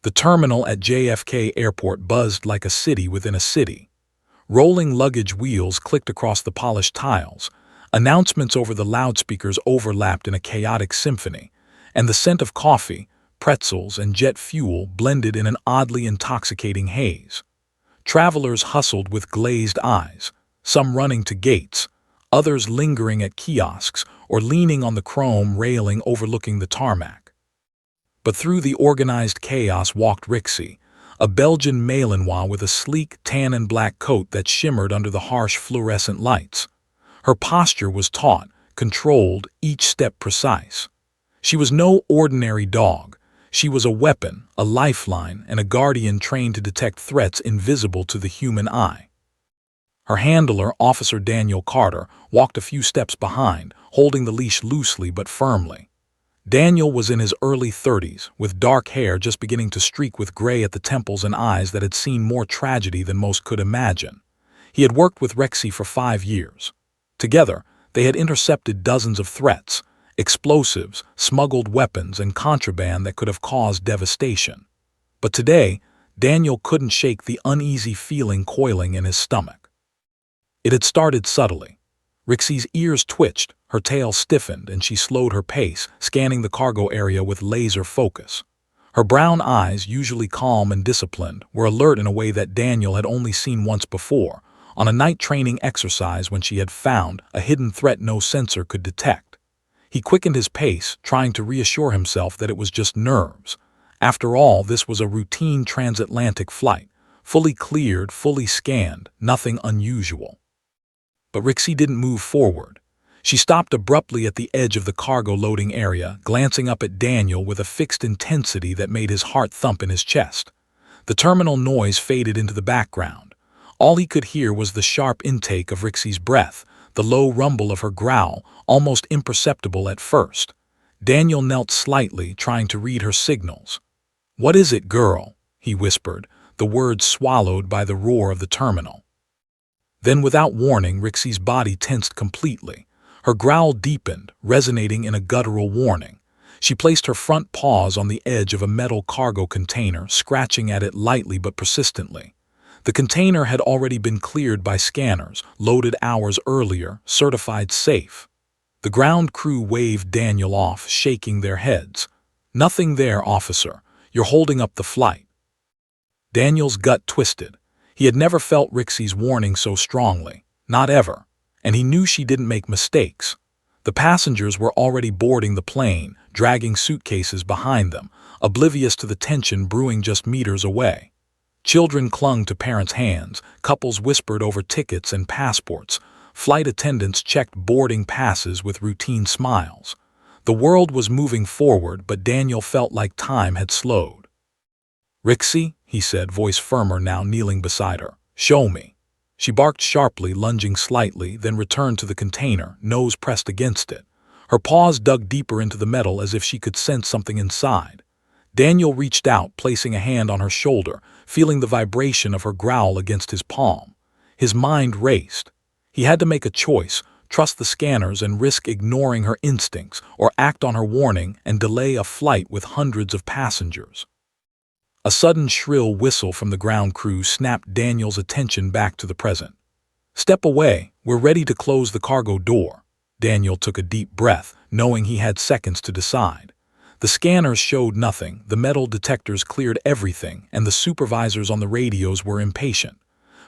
The terminal at JFK Airport buzzed like a city within a city. Rolling luggage wheels clicked across the polished tiles, announcements over the loudspeakers overlapped in a chaotic symphony, and the scent of coffee, pretzels, and jet fuel blended in an oddly intoxicating haze. Travelers hustled with glazed eyes, some running to gates, others lingering at kiosks or leaning on the chrome railing overlooking the tarmac. But through the organized chaos walked Rixie, a Belgian Malinois with a sleek tan and black coat that shimmered under the harsh fluorescent lights. Her posture was taut, controlled, each step precise. She was no ordinary dog. She was a weapon, a lifeline, and a guardian trained to detect threats invisible to the human eye. Her handler, Officer Daniel Carter, walked a few steps behind, holding the leash loosely but firmly. Daniel was in his early 30s, with dark hair just beginning to streak with gray at the temples and eyes that had seen more tragedy than most could imagine. He had worked with Rexy for 5 years. Together, they had intercepted dozens of threats, explosives, smuggled weapons, and contraband that could have caused devastation. But today, Daniel couldn't shake the uneasy feeling coiling in his stomach. It had started subtly. Rixie's ears twitched, her tail stiffened, and she slowed her pace, scanning the cargo area with laser focus. Her brown eyes, usually calm and disciplined, were alert in a way that Daniel had only seen once before, on a night training exercise when she had found a hidden threat no sensor could detect. He quickened his pace, trying to reassure himself that it was just nerves. After all, this was a routine transatlantic flight, fully cleared, fully scanned, nothing unusual. But Rixie didn't move forward. She stopped abruptly at the edge of the cargo loading area, glancing up at Daniel with a fixed intensity that made his heart thump in his chest. The terminal noise faded into the background. All he could hear was the sharp intake of Rixie's breath, the low rumble of her growl, almost imperceptible at first. Daniel knelt slightly, trying to read her signals. "What is it, girl?" he whispered, the words swallowed by the roar of the terminal. Then, without warning, Rixie's body tensed completely. Her growl deepened, resonating in a guttural warning. She placed her front paws on the edge of a metal cargo container, scratching at it lightly but persistently. The container had already been cleared by scanners, loaded hours earlier, certified safe. The ground crew waved Daniel off, shaking their heads. "Nothing there, officer. You're holding up the flight." Daniel's gut twisted. He had never felt Rixie's warning so strongly, not ever, and he knew she didn't make mistakes. The passengers were already boarding the plane, dragging suitcases behind them, oblivious to the tension brewing just meters away. Children clung to parents' hands, couples whispered over tickets and passports, flight attendants checked boarding passes with routine smiles. The world was moving forward, but Daniel felt like time had slowed. "Rixie," he said, voice firmer now, kneeling beside her. "Show me." She barked sharply, lunging slightly, then returned to the container, nose pressed against it. Her paws dug deeper into the metal as if she could sense something inside. Daniel reached out, placing a hand on her shoulder, feeling the vibration of her growl against his palm. His mind raced. He had to make a choice, trust the scanners and risk ignoring her instincts, or act on her warning and delay a flight with hundreds of passengers. A sudden shrill whistle from the ground crew snapped Daniel's attention back to the present. "Step away, we're ready to close the cargo door." Daniel took a deep breath, knowing he had seconds to decide. The scanners showed nothing, the metal detectors cleared everything, and the supervisors on the radios were impatient.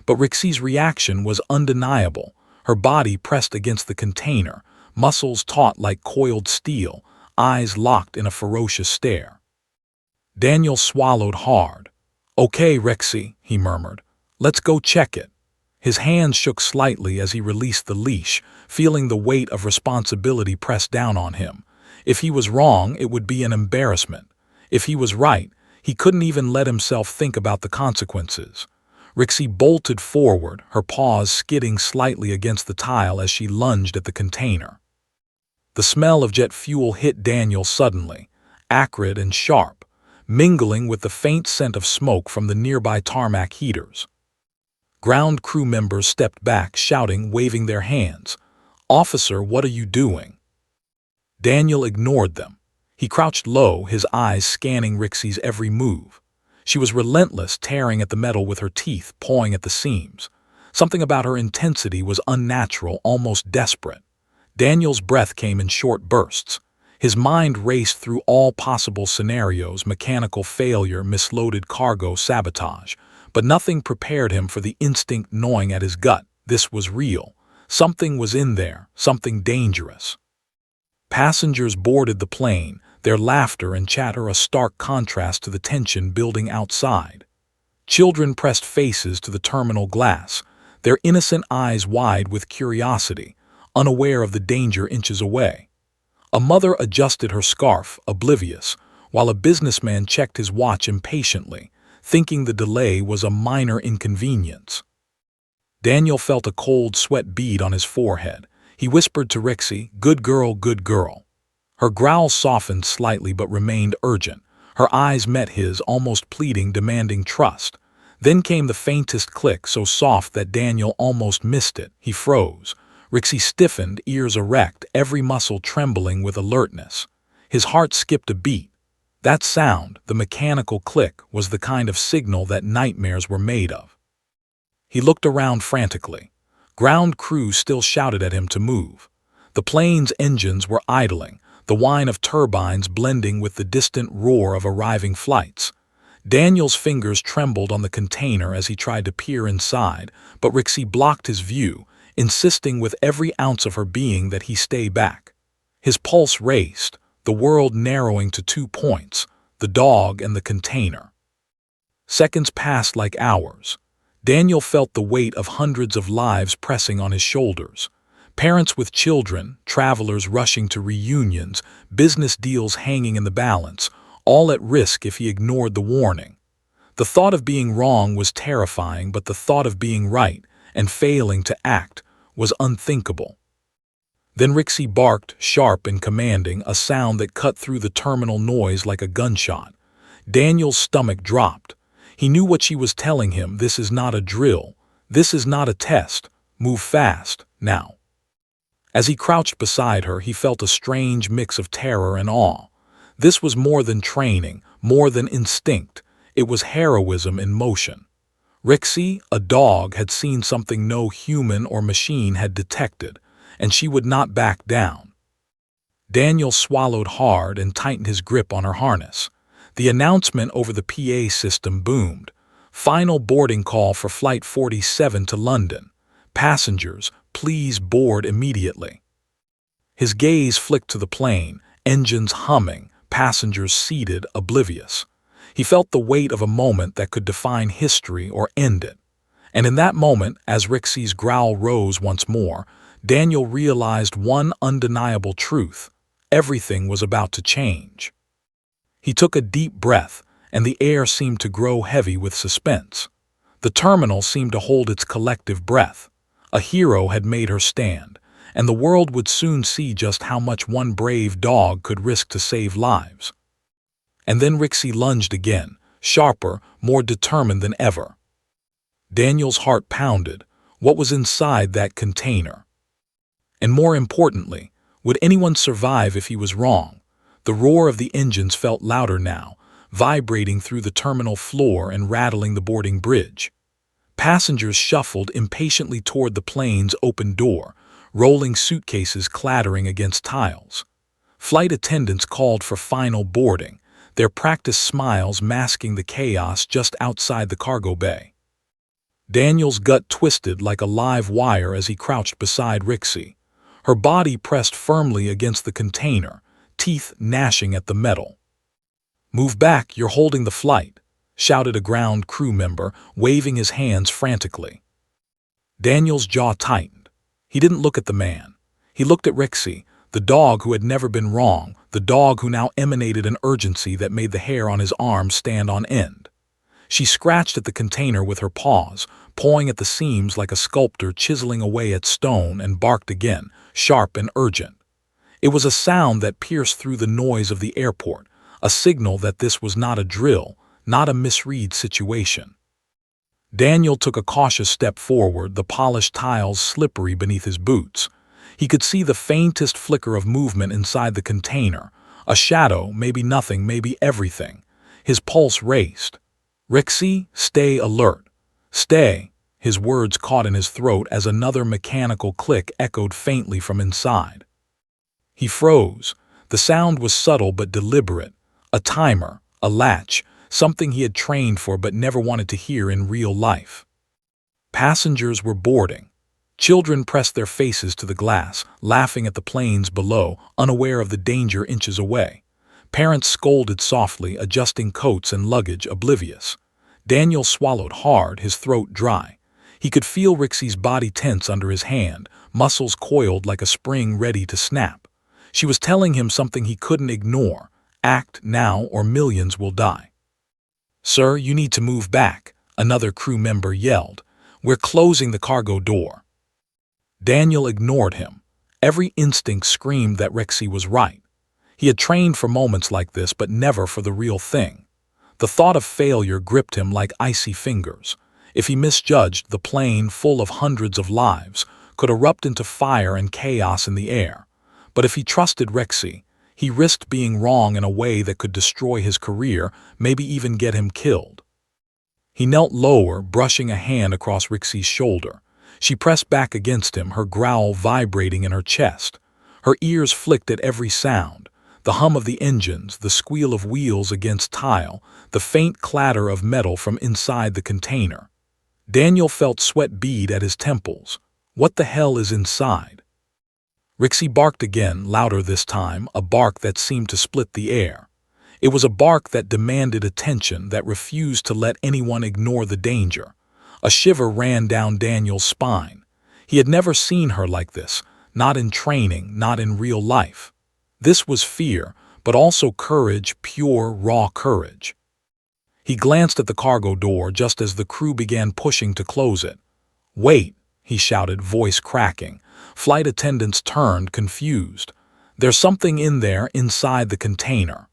But Rixie's reaction was undeniable. Her body pressed against the container, muscles taut like coiled steel, eyes locked in a ferocious stare. Daniel swallowed hard. "Okay, Rixie," he murmured. "Let's go check it." His hands shook slightly as he released the leash, feeling the weight of responsibility press down on him. If he was wrong, it would be an embarrassment. If he was right, he couldn't even let himself think about the consequences. Rixie bolted forward, her paws skidding slightly against the tile as she lunged at the container. The smell of jet fuel hit Daniel suddenly, acrid and sharp, mingling with the faint scent of smoke from the nearby tarmac heaters. Ground crew members stepped back, shouting, waving their hands. "Officer, what are you doing?" Daniel ignored them. He crouched low, his eyes scanning Rixie's every move. She was relentless, tearing at the metal with her teeth, pawing at the seams. Something about her intensity was unnatural, almost desperate. Daniel's breath came in short bursts. His mind raced through all possible scenarios: mechanical failure, misloaded cargo, sabotage. But nothing prepared him for the instinct gnawing at his gut. This was real. Something was in there, something dangerous. Passengers boarded the plane, their laughter and chatter a stark contrast to the tension building outside. Children pressed faces to the terminal glass, their innocent eyes wide with curiosity, unaware of the danger inches away. A mother adjusted her scarf, oblivious, while a businessman checked his watch impatiently, thinking the delay was a minor inconvenience. Daniel felt a cold sweat bead on his forehead. He whispered to Rixie, "Good girl, good girl." Her growl softened slightly but remained urgent. Her eyes met his, almost pleading, demanding trust. Then came the faintest click, so soft that Daniel almost missed it. He froze. Rixie stiffened, ears erect, every muscle trembling with alertness. His heart skipped a beat. That sound, the mechanical click, was the kind of signal that nightmares were made of. He looked around frantically. Ground crews still shouted at him to move. The plane's engines were idling, the whine of turbines blending with the distant roar of arriving flights. Daniel's fingers trembled on the container as he tried to peer inside, but Rixie blocked his view, insisting with every ounce of her being that he stay back. His pulse raced, the world narrowing to 2 points, the dog and the container. Seconds passed like hours. Daniel felt the weight of hundreds of lives pressing on his shoulders. Parents with children, travelers rushing to reunions, business deals hanging in the balance, all at risk if he ignored the warning. The thought of being wrong was terrifying, but the thought of being right and failing to act was unthinkable. Then Rixie barked, sharp and commanding, a sound that cut through the terminal noise like a gunshot. Daniel's stomach dropped. He knew what she was telling him: this is not a drill. This is not a test. Move fast, now. As he crouched beside her, he felt a strange mix of terror and awe. This was more than training, more than instinct. It was heroism in motion. Rixie, a dog, had seen something no human or machine had detected, and she would not back down. Daniel swallowed hard and tightened his grip on her harness. The announcement over the PA system boomed. Final boarding call for Flight 47 to London. Passengers, please board immediately. His gaze flicked to the plane, engines humming, passengers seated, oblivious. He felt the weight of a moment that could define history or end it. And in that moment, as Rixie's growl rose once more, Daniel realized one undeniable truth: everything was about to change. He took a deep breath, and the air seemed to grow heavy with suspense. The terminal seemed to hold its collective breath. A hero had made her stand, and the world would soon see just how much one brave dog could risk to save lives. And then Rixie lunged again, sharper, more determined than ever. Daniel's heart pounded. What was inside that container? And more importantly, would anyone survive if he was wrong? The roar of the engines felt louder now, vibrating through the terminal floor and rattling the boarding bridge. Passengers shuffled impatiently toward the plane's open door, rolling suitcases clattering against tiles. Flight attendants called for final boarding, their practiced smiles masking the chaos just outside the cargo bay. Daniel's gut twisted like a live wire as he crouched beside Rixie. Her body pressed firmly against the container, teeth gnashing at the metal. "Move back, you're holding the flight," shouted a ground crew member, waving his hands frantically. Daniel's jaw tightened. He didn't look at the man. He looked at Rixie, the dog who had never been wrong, the dog who now emanated an urgency that made the hair on his arm stand on end. She scratched at the container with her paws, pawing at the seams like a sculptor chiseling away at stone, and barked again, sharp and urgent. It was a sound that pierced through the noise of the airport, a signal that this was not a drill, not a misread situation. Daniel took a cautious step forward, the polished tiles slippery beneath his boots. He could see the faintest flicker of movement inside the container, a shadow, maybe nothing, maybe everything. His pulse raced. Rixie, stay alert. Stay. His words caught in his throat as another mechanical click echoed faintly from inside. He froze. The sound was subtle but deliberate. A timer, a latch, something he had trained for but never wanted to hear in real life. Passengers were boarding. Children pressed their faces to the glass, laughing at the planes below, unaware of the danger inches away. Parents scolded softly, adjusting coats and luggage, oblivious. Daniel swallowed hard, his throat dry. He could feel Rixie's body tense under his hand, muscles coiled like a spring ready to snap. She was telling him something he couldn't ignore. Act now or millions will die. "Sir, you need to move back," another crew member yelled. "We're closing the cargo door." Daniel ignored him. Every instinct screamed that Rixie was right. He had trained for moments like this, but never for the real thing. The thought of failure gripped him like icy fingers. If he misjudged, the plane, full of hundreds of lives, could erupt into fire and chaos in the air. But if he trusted Rixie, he risked being wrong in a way that could destroy his career, maybe even get him killed. He knelt lower, brushing a hand across Rixie's shoulder. She pressed back against him, her growl vibrating in her chest. Her ears flicked at every sound. The hum of the engines, the squeal of wheels against tile, the faint clatter of metal from inside the container. Daniel felt sweat bead at his temples. What the hell is inside? Rixie barked again, louder this time, a bark that seemed to split the air. It was a bark that demanded attention, that refused to let anyone ignore the danger. A shiver ran down Daniel's spine. He had never seen her like this, not in training, not in real life. This was fear, but also courage, pure, raw courage. He glanced at the cargo door just as the crew began pushing to close it. "Wait," he shouted, voice cracking. Flight attendants turned, confused. "There's something in there, inside the container."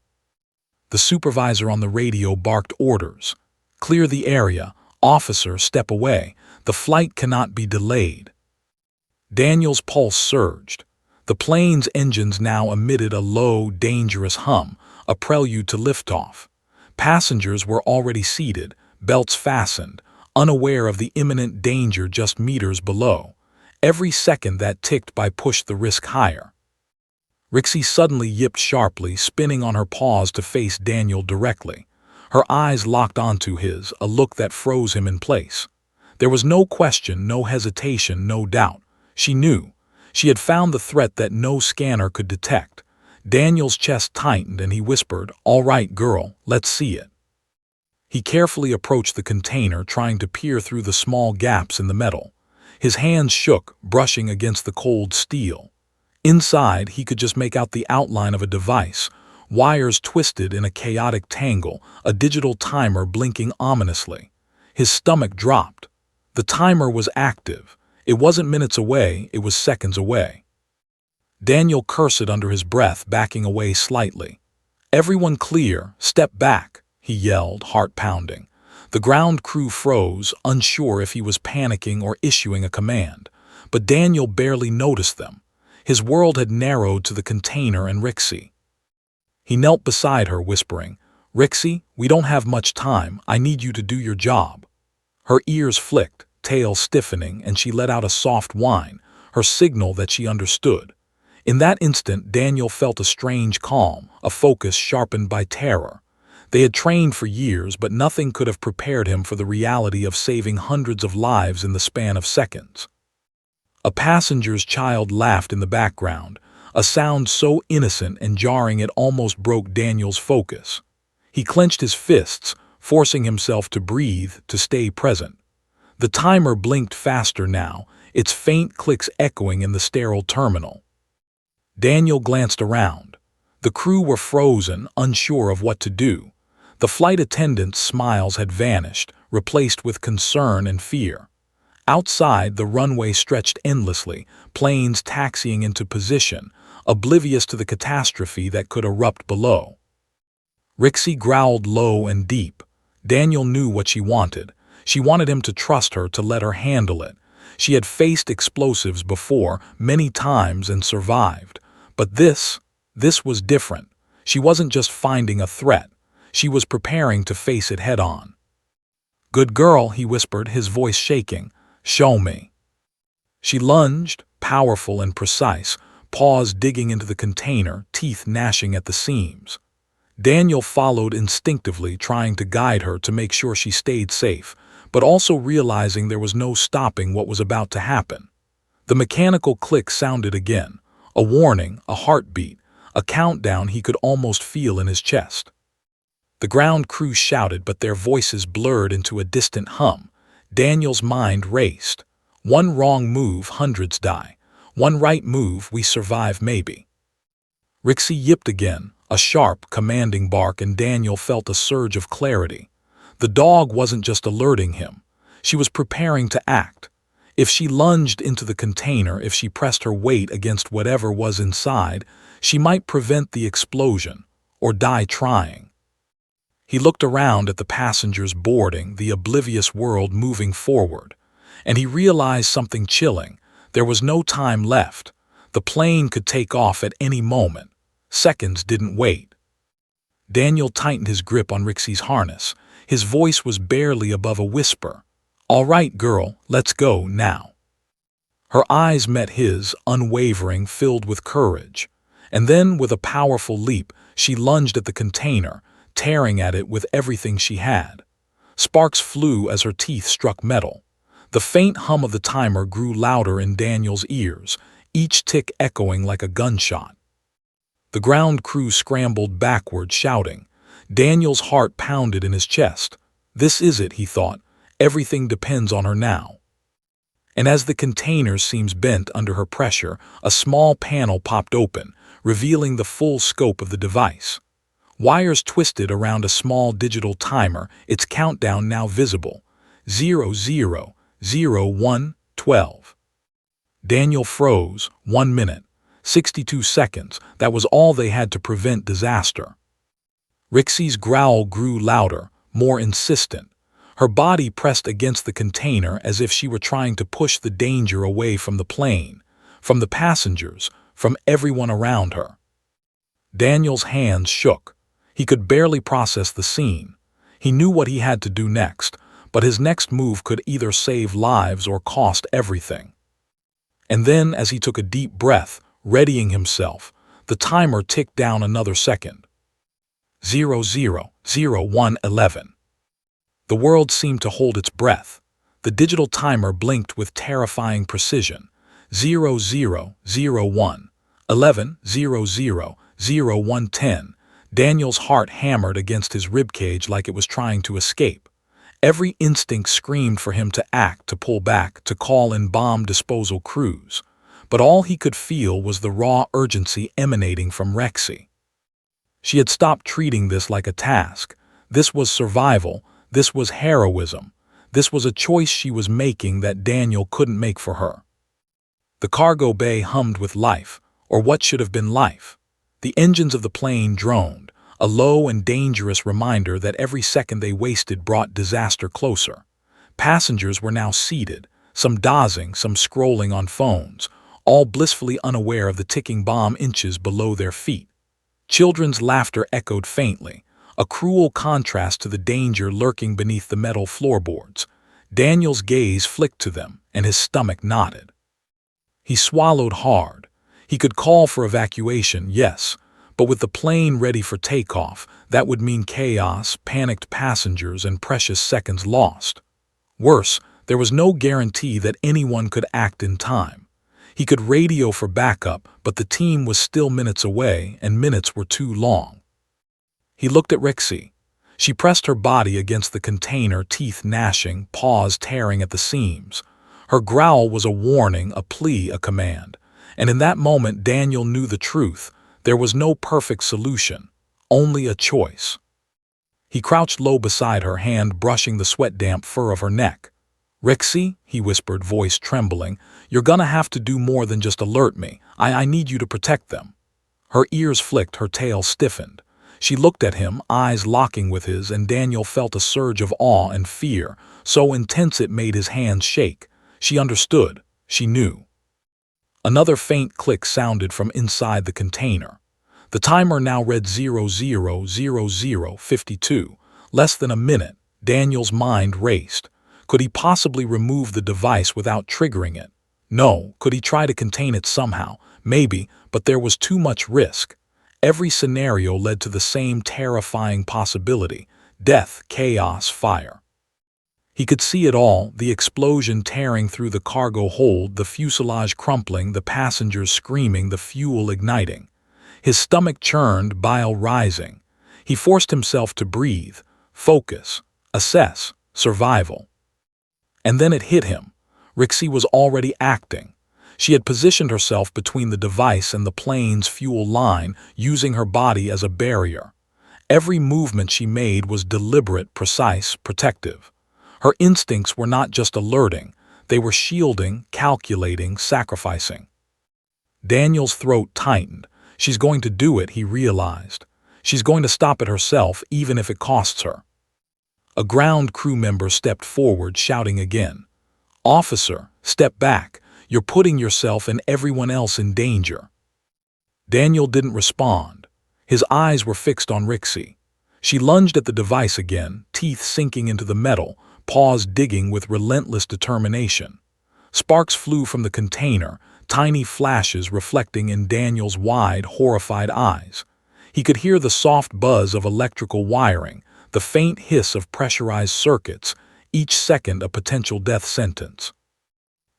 The supervisor on the radio barked orders. "Clear the area. Officer, step away. The flight cannot be delayed." Daniel's pulse surged. The plane's engines now emitted a low, dangerous hum, a prelude to liftoff. Passengers were already seated, belts fastened, unaware of the imminent danger just meters below. Every second that ticked by pushed the risk higher. Rixie suddenly yipped sharply, spinning on her paws to face Daniel directly. Her eyes locked onto his, a look that froze him in place. There was no question, no hesitation, no doubt. She knew. She had found the threat that no scanner could detect. Daniel's chest tightened and he whispered, "All right, girl, let's see it." He carefully approached the container, trying to peer through the small gaps in the metal. His hands shook, brushing against the cold steel. Inside, he could just make out the outline of a device, wires twisted in a chaotic tangle, a digital timer blinking ominously. His stomach dropped. The timer was active. It wasn't minutes away, it was seconds away. Daniel cursed under his breath, backing away slightly. "Everyone clear, step back," he yelled, heart pounding. The ground crew froze, unsure if he was panicking or issuing a command. But Daniel barely noticed them. His world had narrowed to the container and Rixie. He knelt beside her, whispering, "Rixie, we don't have much time. I need you to do your job." Her ears flicked, tail stiffening, and she let out a soft whine, her signal that she understood. In that instant, Daniel felt a strange calm, a focus sharpened by terror. They had trained for years, but nothing could have prepared him for the reality of saving hundreds of lives in the span of seconds. A passenger's child laughed in the background, a sound so innocent and jarring it almost broke Daniel's focus. He clenched his fists, forcing himself to breathe, to stay present. The timer blinked faster now, its faint clicks echoing in the sterile terminal. Daniel glanced around. The crew were frozen, unsure of what to do. The flight attendants' smiles had vanished, replaced with concern and fear. Outside, the runway stretched endlessly, planes taxiing into position, oblivious to the catastrophe that could erupt below. Rixie growled low and deep. Daniel knew what she wanted. She wanted him to trust her, to let her handle it. She had faced explosives before, many times, and survived. But this was different. She wasn't just finding a threat. She was preparing to face it head-on. "Good girl," he whispered, his voice shaking. "Show me." She lunged, powerful and precise, paws digging into the container, teeth gnashing at the seams. Daniel followed instinctively, trying to guide her to make sure she stayed safe, but also realizing there was no stopping what was about to happen. The mechanical click sounded again, a warning, a heartbeat, a countdown he could almost feel in his chest. The ground crew shouted, but their voices blurred into a distant hum. Daniel's mind raced. One wrong move, hundreds die. One right move, we survive maybe. Rixie yipped again, a sharp, commanding bark, and Daniel felt a surge of clarity. The dog wasn't just alerting him. She was preparing to act. If she lunged into the container, if she pressed her weight against whatever was inside, she might prevent the explosion, or die trying. He looked around at the passengers boarding, the oblivious world moving forward, and he realized something chilling. There was no time left. The plane could take off at any moment. Seconds didn't wait. Daniel tightened his grip on Rixie's harness. His voice was barely above a whisper. "All right, girl, let's go now." Her eyes met his, unwavering, filled with courage. And then, with a powerful leap, she lunged at the container, tearing at it with everything she had. Sparks flew as her teeth struck metal. The faint hum of the timer grew louder in Daniel's ears, each tick echoing like a gunshot. The ground crew scrambled backward, shouting. Daniel's heart pounded in his chest. This is it, he thought. Everything depends on her now. And as the container seems bent under her pressure, a small panel popped open, revealing the full scope of the device. Wires twisted around a small digital timer, its countdown now visible. 000112. Daniel froze. 1 minute. 62 seconds. That was all they had to prevent disaster. Rixie's growl grew louder, more insistent. Her body pressed against the container as if she were trying to push the danger away from the plane, from the passengers, from everyone around her. Daniel's hands shook. He could barely process the scene. He knew what he had to do next, but his next move could either save lives or cost everything. And then, as he took a deep breath, readying himself, the timer ticked down another second. 000111. The world seemed to hold its breath. The digital timer blinked with terrifying precision. 0001 11 000110. Daniel's heart hammered against his ribcage like it was trying to escape. Every instinct screamed for him to act, to pull back, to call in bomb disposal crews. But all he could feel was the raw urgency emanating from Rixie. She had stopped treating this like a task. This was survival. This was heroism. This was a choice she was making that Daniel couldn't make for her. The cargo bay hummed with life, or what should have been life. The engines of the plane droned, a low and dangerous reminder that every second they wasted brought disaster closer. Passengers were now seated, some dozing, some scrolling on phones, all blissfully unaware of the ticking bomb inches below their feet. Children's laughter echoed faintly, a cruel contrast to the danger lurking beneath the metal floorboards. Daniel's gaze flicked to them, and his stomach knotted. He swallowed hard. He could call for evacuation, yes, but with the plane ready for takeoff, that would mean chaos, panicked passengers, and precious seconds lost. Worse, there was no guarantee that anyone could act in time. He could radio for backup, but the team was still minutes away, and minutes were too long. He looked at Rixie. She pressed her body against the container, teeth gnashing, paws tearing at the seams. Her growl was a warning, a plea, a command. And in that moment, Daniel knew the truth. There was no perfect solution, only a choice. He crouched low beside her, hand brushing the sweat-damp fur of her neck. "Rixie," he whispered, voice trembling, "you're gonna have to do more than just alert me. I need you to protect them." Her ears flicked, her tail stiffened. She looked at him, eyes locking with his, and Daniel felt a surge of awe and fear, so intense it made his hands shake. She understood. She knew. Another faint click sounded from inside the container. The timer now read 000052. Less than a minute. Daniel's mind raced. Could he possibly remove the device without triggering it? No. Could he try to contain it somehow? Maybe, but there was too much risk. Every scenario led to the same terrifying possibility: death, chaos, fire. He could see it all: the explosion tearing through the cargo hold, the fuselage crumpling, the passengers screaming, the fuel igniting. His stomach churned, bile rising. He forced himself to breathe, focus, assess, survival. And then it hit him. Rixie was already acting. She had positioned herself between the device and the plane's fuel line, using her body as a barrier. Every movement she made was deliberate, precise, protective. Her instincts were not just alerting, they were shielding, calculating, sacrificing. Daniel's throat tightened. She's going to do it, he realized. She's going to stop it herself, even if it costs her. A ground crew member stepped forward, shouting again, "Officer, step back. You're putting yourself and everyone else in danger." Daniel didn't respond. His eyes were fixed on Rixie. She lunged at the device again, teeth sinking into the metal, paws digging with relentless determination. Sparks flew from the container, tiny flashes reflecting in Daniel's wide, horrified eyes. He could hear the soft buzz of electrical wiring, the faint hiss of pressurized circuits, each second a potential death sentence.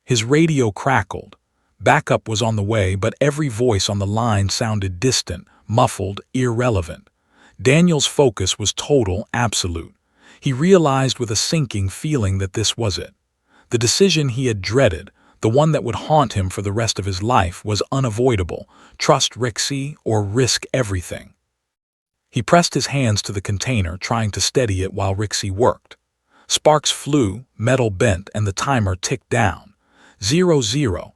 His radio crackled. Backup was on the way, but every voice on the line sounded distant, muffled, irrelevant. Daniel's focus was total, absolute. He realized with a sinking feeling that this was it. The decision he had dreaded, the one that would haunt him for the rest of his life, was unavoidable: trust Rixie or risk everything. He pressed his hands to the container, trying to steady it while Rixie worked. Sparks flew, metal bent, and the timer ticked down. 0000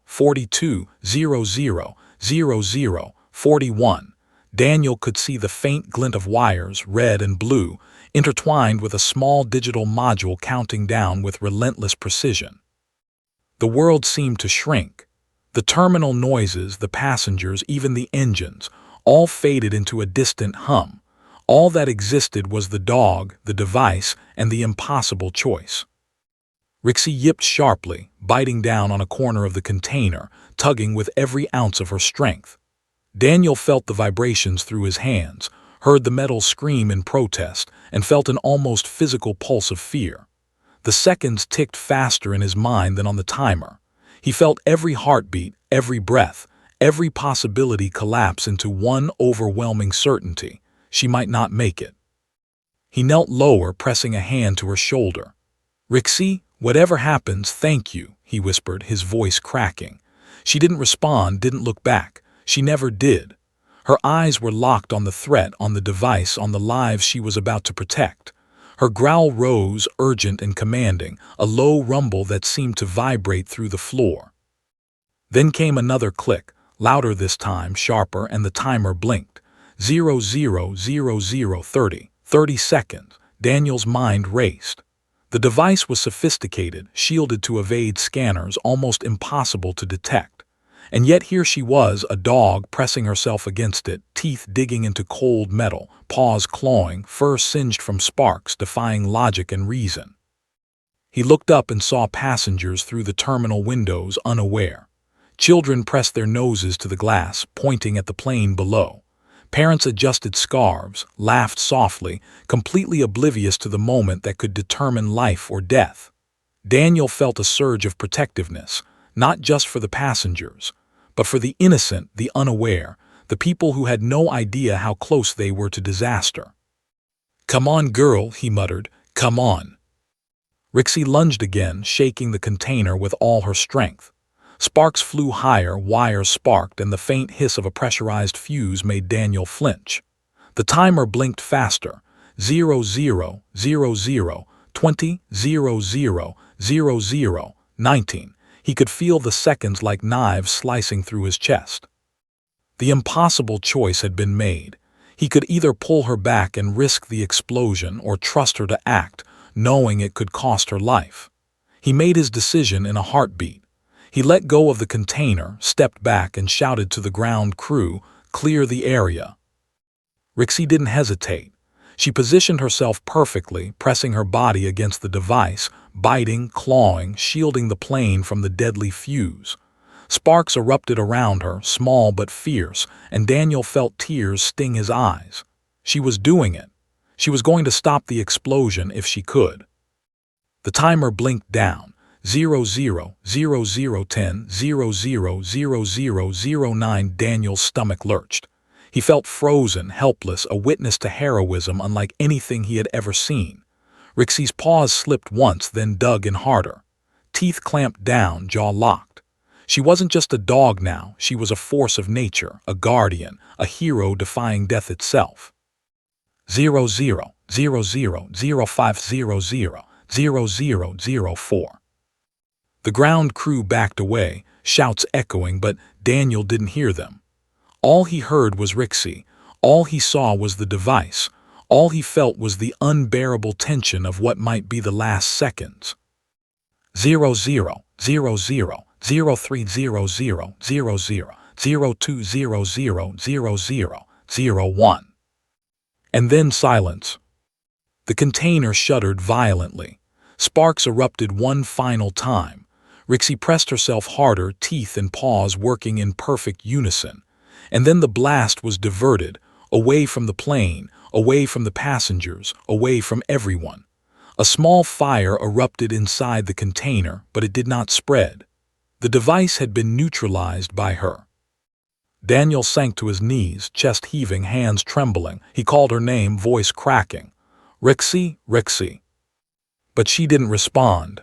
42 00 41. Daniel could see the faint glint of wires, red and blue, intertwined with a small digital module counting down with relentless precision. The world seemed to shrink. The terminal noises, the passengers, even the engines, all faded into a distant hum. All that existed was the dog, the device, and the impossible choice. Rixie yipped sharply, biting down on a corner of the container, tugging with every ounce of her strength. Daniel felt the vibrations through his hands, heard the metal scream in protest, and felt an almost physical pulse of fear. The seconds ticked faster in his mind than on the timer. He felt every heartbeat, every breath, every possibility collapse into one overwhelming certainty: she might not make it. He knelt lower, pressing a hand to her shoulder. "Rixie, whatever happens, thank you," he whispered, his voice cracking. She didn't respond, didn't look back. She never did. Her eyes were locked on the threat, on the device, on the lives she was about to protect. Her growl rose, urgent and commanding, a low rumble that seemed to vibrate through the floor. Then came another click, louder this time, sharper, and the timer blinked. 0000 30 seconds. Daniel's mind raced. The device was sophisticated, shielded to evade scanners, almost impossible to detect. And yet here she was, a dog, pressing herself against it, teeth digging into cold metal, paws clawing, fur singed from sparks, defying logic and reason. He looked up and saw passengers through the terminal windows, unaware. Children pressed their noses to the glass, pointing at the plane below. Parents adjusted scarves, laughed softly, completely oblivious to the moment that could determine life or death. Daniel felt a surge of protectiveness, not just for the passengers, but for the innocent, the unaware, the people who had no idea how close they were to disaster. "Come on, girl," he muttered. "Come on." Rixie lunged again, shaking the container with all her strength. Sparks flew higher, wires sparked, and the faint hiss of a pressurized fuse made Daniel flinch. The timer blinked faster. 0000 20 00 19. He could feel the seconds like knives slicing through his chest. The impossible choice had been made. He could either pull her back and risk the explosion or trust her to act, knowing it could cost her life. He made his decision in a heartbeat. He let go of the container, stepped back, and shouted to the ground crew, "Clear the area." Rixie didn't hesitate. She positioned herself perfectly, pressing her body against the device, biting, clawing, shielding the plane from the deadly fuse. Sparks erupted around her, small but fierce, and Daniel felt tears sting his eyes. She was doing it. She was going to stop the explosion if she could. The timer blinked down. 00:00:10 00:00:09. Daniel's stomach lurched. He felt frozen, helpless, a witness to heroism unlike anything he had ever seen. Rixie's paws slipped once, then dug in harder. Teeth clamped down, jaw locked. She wasn't just a dog now, she was a force of nature, a guardian, a hero defying death itself. 00:00:05:00:00:04. The ground crew backed away, shouts echoing, but Daniel didn't hear them. All he heard was Rixie. All he saw was the device. All he felt was the unbearable tension of what might be the last seconds. 00:00:03:00:00:02:00:00:01. And then silence. The container shuddered violently. Sparks erupted one final time. Rixie pressed herself harder, teeth and paws working in perfect unison. And then the blast was diverted, away from the plane, away from the passengers, away from everyone. A small fire erupted inside the container, but it did not spread. The device had been neutralized by her. Daniel sank to his knees, chest heaving, hands trembling. He called her name, voice cracking. "Rixie, Rixie." But she didn't respond.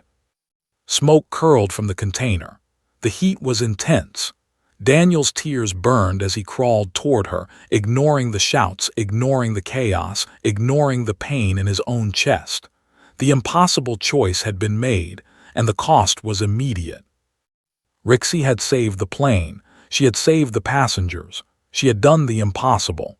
Smoke curled from the container. The heat was intense. Daniel's tears burned as he crawled toward her, ignoring the shouts, ignoring the chaos, ignoring the pain in his own chest. The impossible choice had been made, and the cost was immediate. Rixie had saved the plane. She had saved the passengers. She had done the impossible.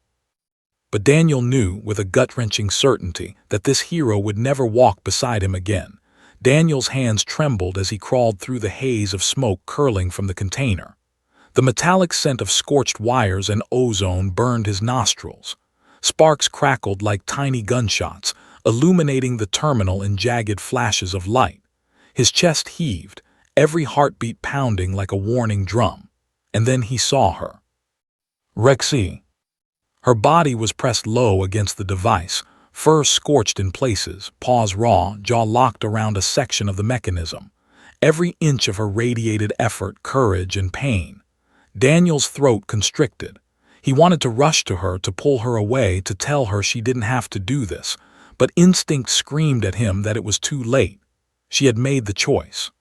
But Daniel knew, with a gut-wrenching certainty, that this hero would never walk beside him again. Daniel's hands trembled as he crawled through the haze of smoke curling from the container. The metallic scent of scorched wires and ozone burned his nostrils. Sparks crackled like tiny gunshots, illuminating the terminal in jagged flashes of light. His chest heaved, every heartbeat pounding like a warning drum. And then he saw her. Rixie. Her body was pressed low against the device, fur scorched in places, paws raw, jaw locked around a section of the mechanism. Every inch of her radiated effort, courage, and pain. Daniel's throat constricted. He wanted to rush to her, to pull her away, to tell her she didn't have to do this, but instinct screamed at him that it was too late. She had made the choice.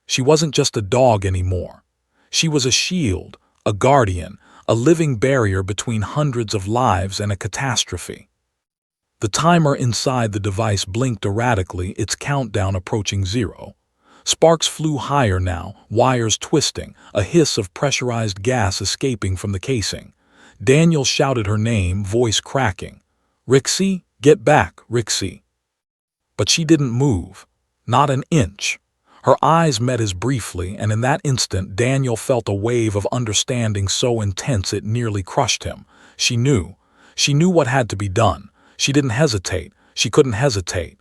She wasn't just a dog anymore. She was a shield, a guardian, a living barrier between hundreds of lives and a catastrophe. The timer inside the device blinked erratically, its countdown approaching 0. Sparks flew higher now, wires twisting, a hiss of pressurized gas escaping from the casing. Daniel shouted her name, voice cracking. "Rixie, get back, Rixie." But she didn't move, not an inch. Her eyes met his briefly, and in that instant Daniel felt a wave of understanding so intense it nearly crushed him. She knew what had to be done. She didn't hesitate. She couldn't hesitate.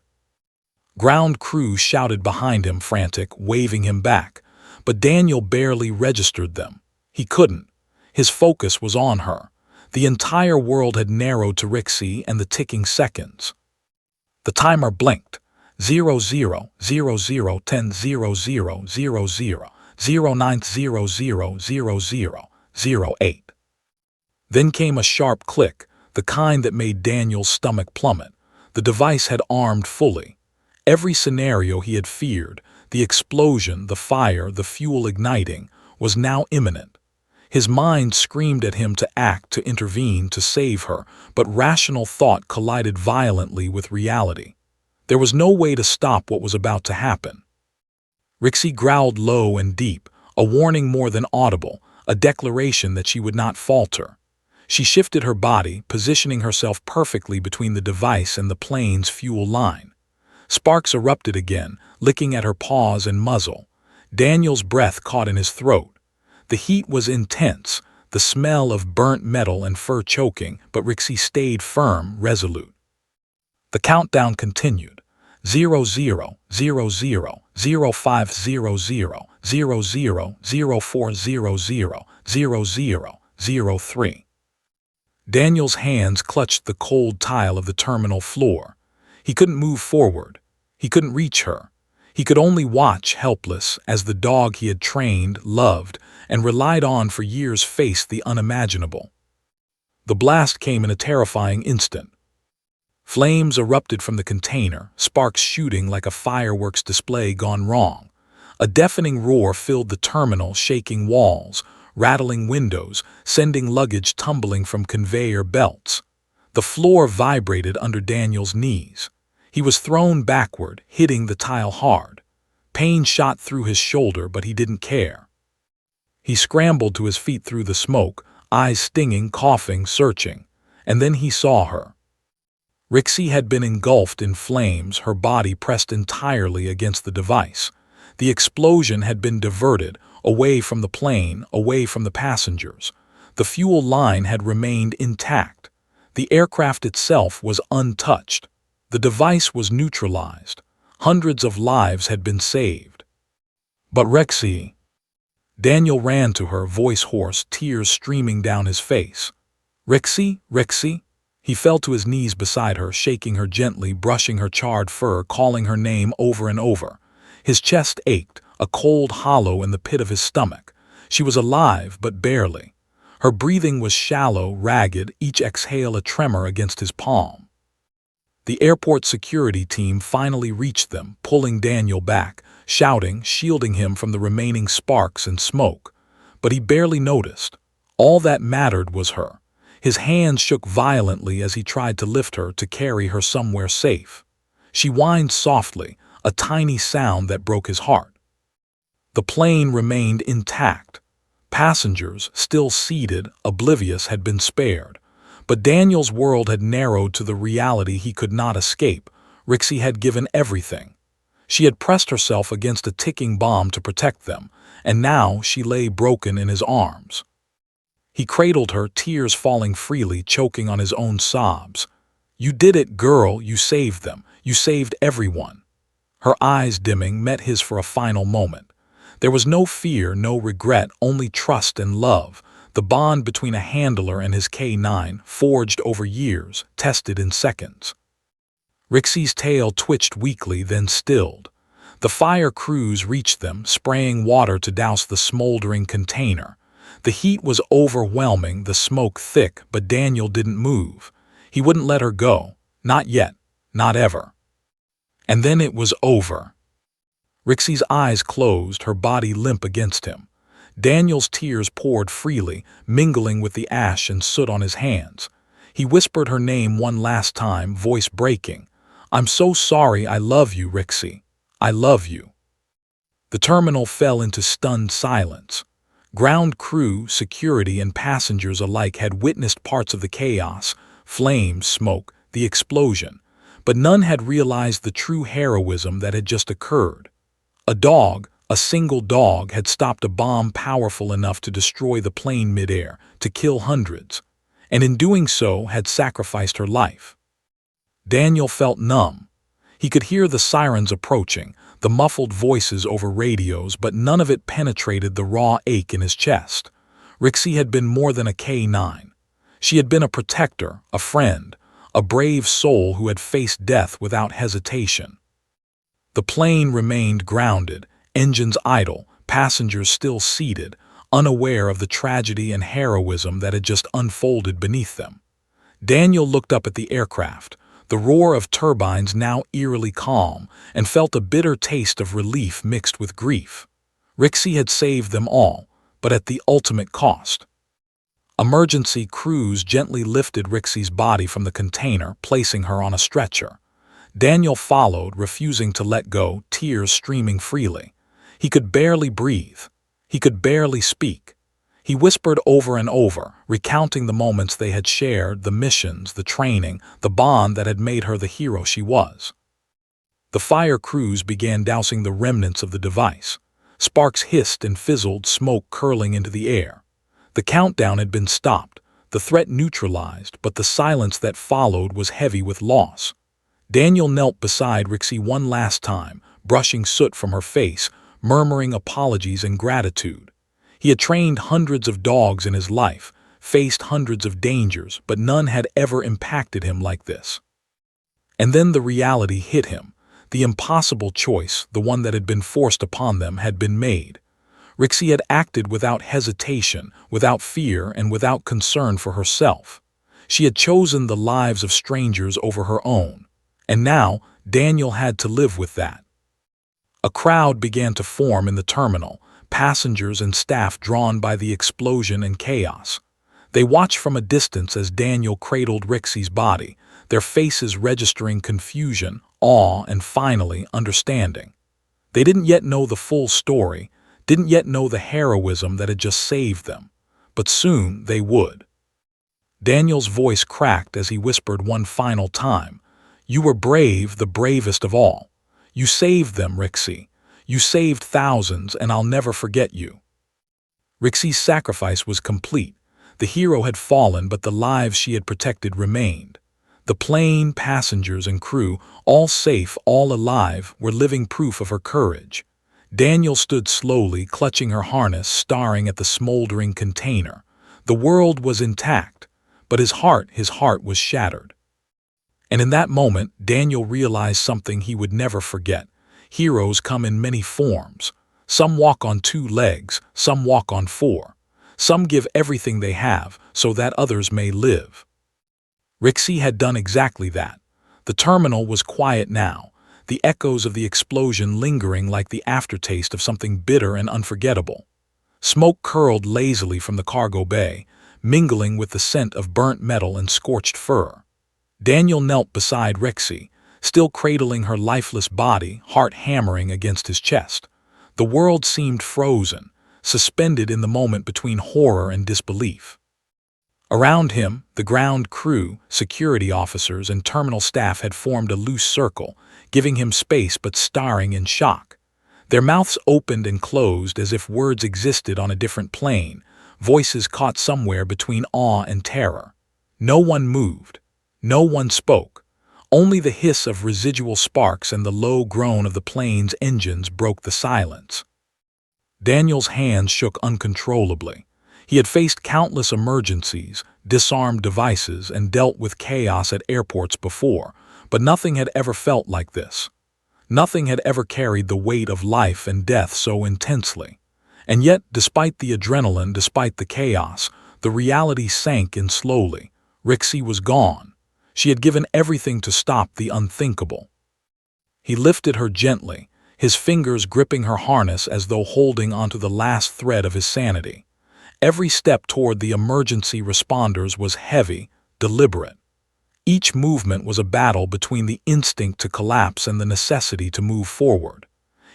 Ground crew shouted behind him, frantic, waving him back. But Daniel barely registered them. He couldn't. His focus was on her. The entire world had narrowed to Rixie and the ticking seconds. The timer blinked. 00:00:00:00:09:00:00:08. Then came a sharp click, the kind that made Daniel's stomach plummet. The device had armed fully. Every scenario he had feared, the explosion, the fire, the fuel igniting, was now imminent. His mind screamed at him to act, to intervene, to save her, but rational thought collided violently with reality. There was no way to stop what was about to happen. Rixie growled low and deep, a warning more than audible, a declaration that she would not falter. She shifted her body, positioning herself perfectly between the device and the plane's fuel line. Sparks erupted again, licking at her paws and muzzle. Daniel's breath caught in his throat. The heat was intense, the smell of burnt metal and fur choking, but Rixie stayed firm, resolute. The countdown continued. 0000 0500 00 0400 0003. Daniel's hands clutched the cold tile of the terminal floor. He couldn't move forward. He couldn't reach her. He could only watch, helpless, as the dog he had trained, loved, and relied on for years faced the unimaginable. The blast came in a terrifying instant. Flames erupted from the container, sparks shooting like a fireworks display gone wrong. A deafening roar filled the terminal, shaking walls, rattling windows, sending luggage tumbling from conveyor belts. The floor vibrated under Daniel's knees. He was thrown backward, hitting the tile hard. Pain shot through his shoulder, but he didn't care. He scrambled to his feet through the smoke, eyes stinging, coughing, searching. And then he saw her. Rixie had been engulfed in flames, her body pressed entirely against the device. The explosion had been diverted, away from the plane, away from the passengers. The fuel line had remained intact. The aircraft itself was untouched. The device was neutralized. Hundreds of lives had been saved. But Rixie... Daniel ran to her, voice hoarse, tears streaming down his face. Rixie, Rixie? He fell to his knees beside her, shaking her gently, brushing her charred fur, calling her name over and over. His chest ached, a cold hollow in the pit of his stomach. She was alive, but barely. Her breathing was shallow, ragged, each exhale a tremor against his palm. The airport security team finally reached them, pulling Daniel back, shouting, shielding him from the remaining sparks and smoke. But he barely noticed. All that mattered was her. His hands shook violently as he tried to lift her, to carry her somewhere safe. She whined softly, a tiny sound that broke his heart. The plane remained intact. Passengers, still seated, oblivious, had been spared. But Daniel's world had narrowed to the reality he could not escape. Rixie had given everything. She had pressed herself against a ticking bomb to protect them, and now she lay broken in his arms. He cradled her, tears falling freely, choking on his own sobs. You did it, girl, you saved them. You saved everyone. Her eyes, dimming, met his for a final moment. There was no fear, no regret, only trust and love. The bond between a handler and his K9, forged over years, tested in seconds. Rixie's tail twitched weakly, then stilled. The fire crews reached them, spraying water to douse the smoldering container. The heat was overwhelming, the smoke thick, but Daniel didn't move. He wouldn't let her go. Not yet. Not ever. And then it was over. Rixie's eyes closed, her body limp against him. Daniel's tears poured freely, mingling with the ash and soot on his hands. He whispered her name one last time, voice breaking. I'm so sorry, I love you, Rixie. I love you. The terminal fell into stunned silence. Ground crew, security, and passengers alike had witnessed parts of the chaos, flames, smoke, the explosion, but none had realized the true heroism that had just occurred. A dog, a single dog, had stopped a bomb powerful enough to destroy the plane midair, to kill hundreds, and in doing so had sacrificed her life. Daniel felt numb. He could hear the sirens approaching, the muffled voices over radios, but none of it penetrated the raw ache in his chest. Rixie had been more than a K9. She had been a protector, a friend, a brave soul who had faced death without hesitation. The plane remained grounded, engines idle, passengers still seated, unaware of the tragedy and heroism that had just unfolded beneath them. Daniel looked up at the aircraft, the roar of turbines now eerily calm, and felt a bitter taste of relief mixed with grief. Rixie had saved them all, but at the ultimate cost. Emergency crews gently lifted Rixie's body from the container, placing her on a stretcher. Daniel followed, refusing to let go, tears streaming freely. He could barely breathe. He could barely speak. He whispered over and over, recounting the moments they had shared, the missions, the training, the bond that had made her the hero she was. The fire crews began dousing the remnants of the device. Sparks hissed and fizzled, smoke curling into the air. The countdown had been stopped, the threat neutralized, but the silence that followed was heavy with loss. Daniel knelt beside Rixie one last time, brushing soot from her face, murmuring apologies and gratitude. He had trained hundreds of dogs in his life, faced hundreds of dangers, but none had ever impacted him like this. And then the reality hit him. The impossible choice, the one that had been forced upon them, had been made. Rixie had acted without hesitation, without fear, and without concern for herself. She had chosen the lives of strangers over her own. And now, Daniel had to live with that. A crowd began to form in the terminal, passengers and staff drawn by the explosion and chaos. They watched from a distance as Daniel cradled Rixie's body, their faces registering confusion, awe, and finally, understanding. They didn't yet know the full story, didn't yet know the heroism that had just saved them. But soon they would. Daniel's voice cracked as he whispered one final time, "You were brave, the bravest of all. You saved them, Rixie. You saved thousands, and I'll never forget you." Rixie's sacrifice was complete. The hero had fallen, but the lives she had protected remained. The plane, passengers, and crew, all safe, all alive, were living proof of her courage. Daniel stood slowly, clutching her harness, staring at the smoldering container. The world was intact, but his heart was shattered. And in that moment, Daniel realized something he would never forget. Heroes come in many forms. Some walk on 2 legs, some walk on 4. Some give everything they have so that others may live. Rixie had done exactly that. The terminal was quiet now, the echoes of the explosion lingering like the aftertaste of something bitter and unforgettable. Smoke curled lazily from the cargo bay, mingling with the scent of burnt metal and scorched fur. Daniel knelt beside Rixie, still cradling her lifeless body, heart hammering against his chest. The world seemed frozen, suspended in the moment between horror and disbelief. Around him, the ground crew, security officers, and terminal staff had formed a loose circle, giving him space but staring in shock. Their mouths opened and closed as if words existed on a different plane, voices caught somewhere between awe and terror. No one moved. No one spoke. Only the hiss of residual sparks and the low groan of the plane's engines broke the silence. Daniel's hands shook uncontrollably. He had faced countless emergencies, disarmed devices, and dealt with chaos at airports before, but nothing had ever felt like this. Nothing had ever carried the weight of life and death so intensely. And yet, despite the adrenaline, despite the chaos, the reality sank in slowly. Rixie was gone. She had given everything to stop the unthinkable. He lifted her gently, his fingers gripping her harness as though holding onto the last thread of his sanity. Every step toward the emergency responders was heavy, deliberate. Each movement was a battle between the instinct to collapse and the necessity to move forward.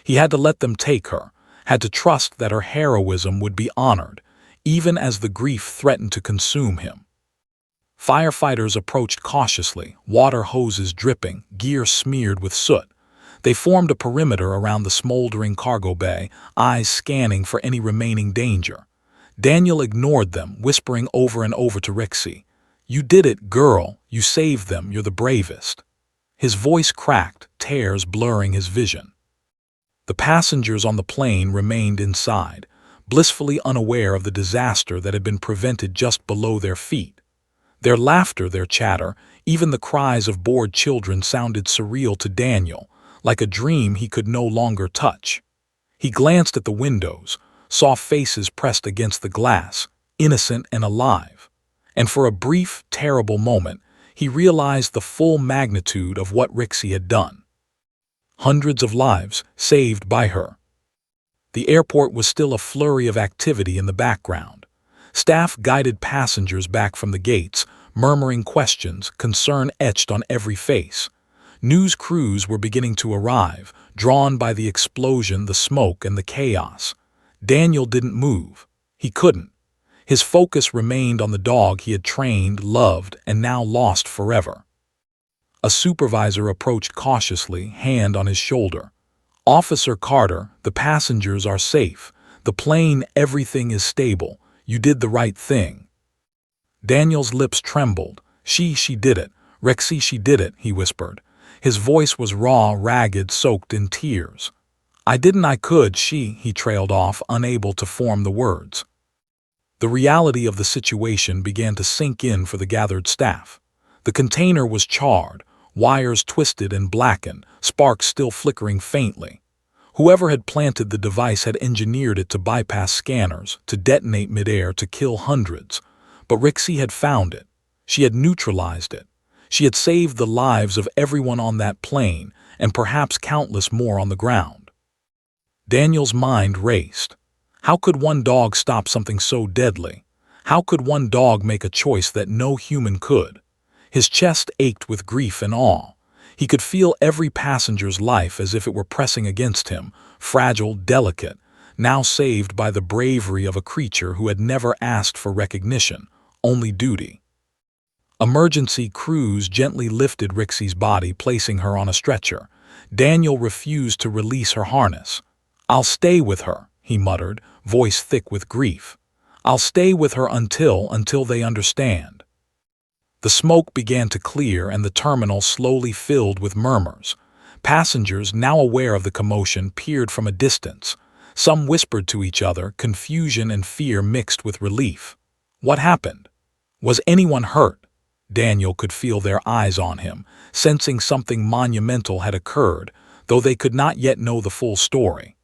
He had to let them take her, had to trust that her heroism would be honored, even as the grief threatened to consume him. Firefighters approached cautiously, water hoses dripping, gear smeared with soot. They formed a perimeter around the smoldering cargo bay, eyes scanning for any remaining danger. Daniel ignored them, whispering over and over to Rixie, "You did it, girl. You saved them. You're the bravest." His voice cracked, tears blurring his vision. The passengers on the plane remained inside, blissfully unaware of the disaster that had been prevented just below their feet. Their laughter, their chatter, even the cries of bored children sounded surreal to Daniel, like a dream he could no longer touch. He glanced at the windows, saw faces pressed against the glass, innocent and alive. And for a brief, terrible moment, he realized the full magnitude of what Rixie had done. Hundreds of lives saved by her. The airport was still a flurry of activity in the background. Staff guided passengers back from the gates, murmuring questions, concern etched on every face. News crews were beginning to arrive, drawn by the explosion, the smoke, and the chaos. Daniel didn't move. He couldn't. His focus remained on the dog he had trained, loved, and now lost forever. A supervisor approached cautiously, hand on his shoulder. "Officer Carter, the passengers are safe. The plane, everything is stable. You did the right thing." Daniel's lips trembled. She did it. Rixie, she did it," he whispered. His voice was raw, ragged, soaked in tears. I could, he trailed off, unable to form the words. The reality of the situation began to sink in for the gathered staff. The container was charred, wires twisted and blackened, sparks still flickering faintly. Whoever had planted the device had engineered it to bypass scanners, to detonate midair, to kill hundreds. But Rixie had found it. She had neutralized it. She had saved the lives of everyone on that plane, and perhaps countless more on the ground. Daniel's mind raced. How could one dog stop something so deadly? How could one dog make a choice that no human could? His chest ached with grief and awe. He could feel every passenger's life as if it were pressing against him, fragile, delicate, now saved by the bravery of a creature who had never asked for recognition, only duty. Emergency crews gently lifted Rixie's body, placing her on a stretcher. Daniel refused to release her harness. "I'll stay with her," he muttered, voice thick with grief. "I'll stay with her until they understand." The smoke began to clear and the terminal slowly filled with murmurs. Passengers, now aware of the commotion, peered from a distance. Some whispered to each other, confusion and fear mixed with relief. What happened? Was anyone hurt? Daniel could feel their eyes on him, sensing something monumental had occurred, though they could not yet know the full story.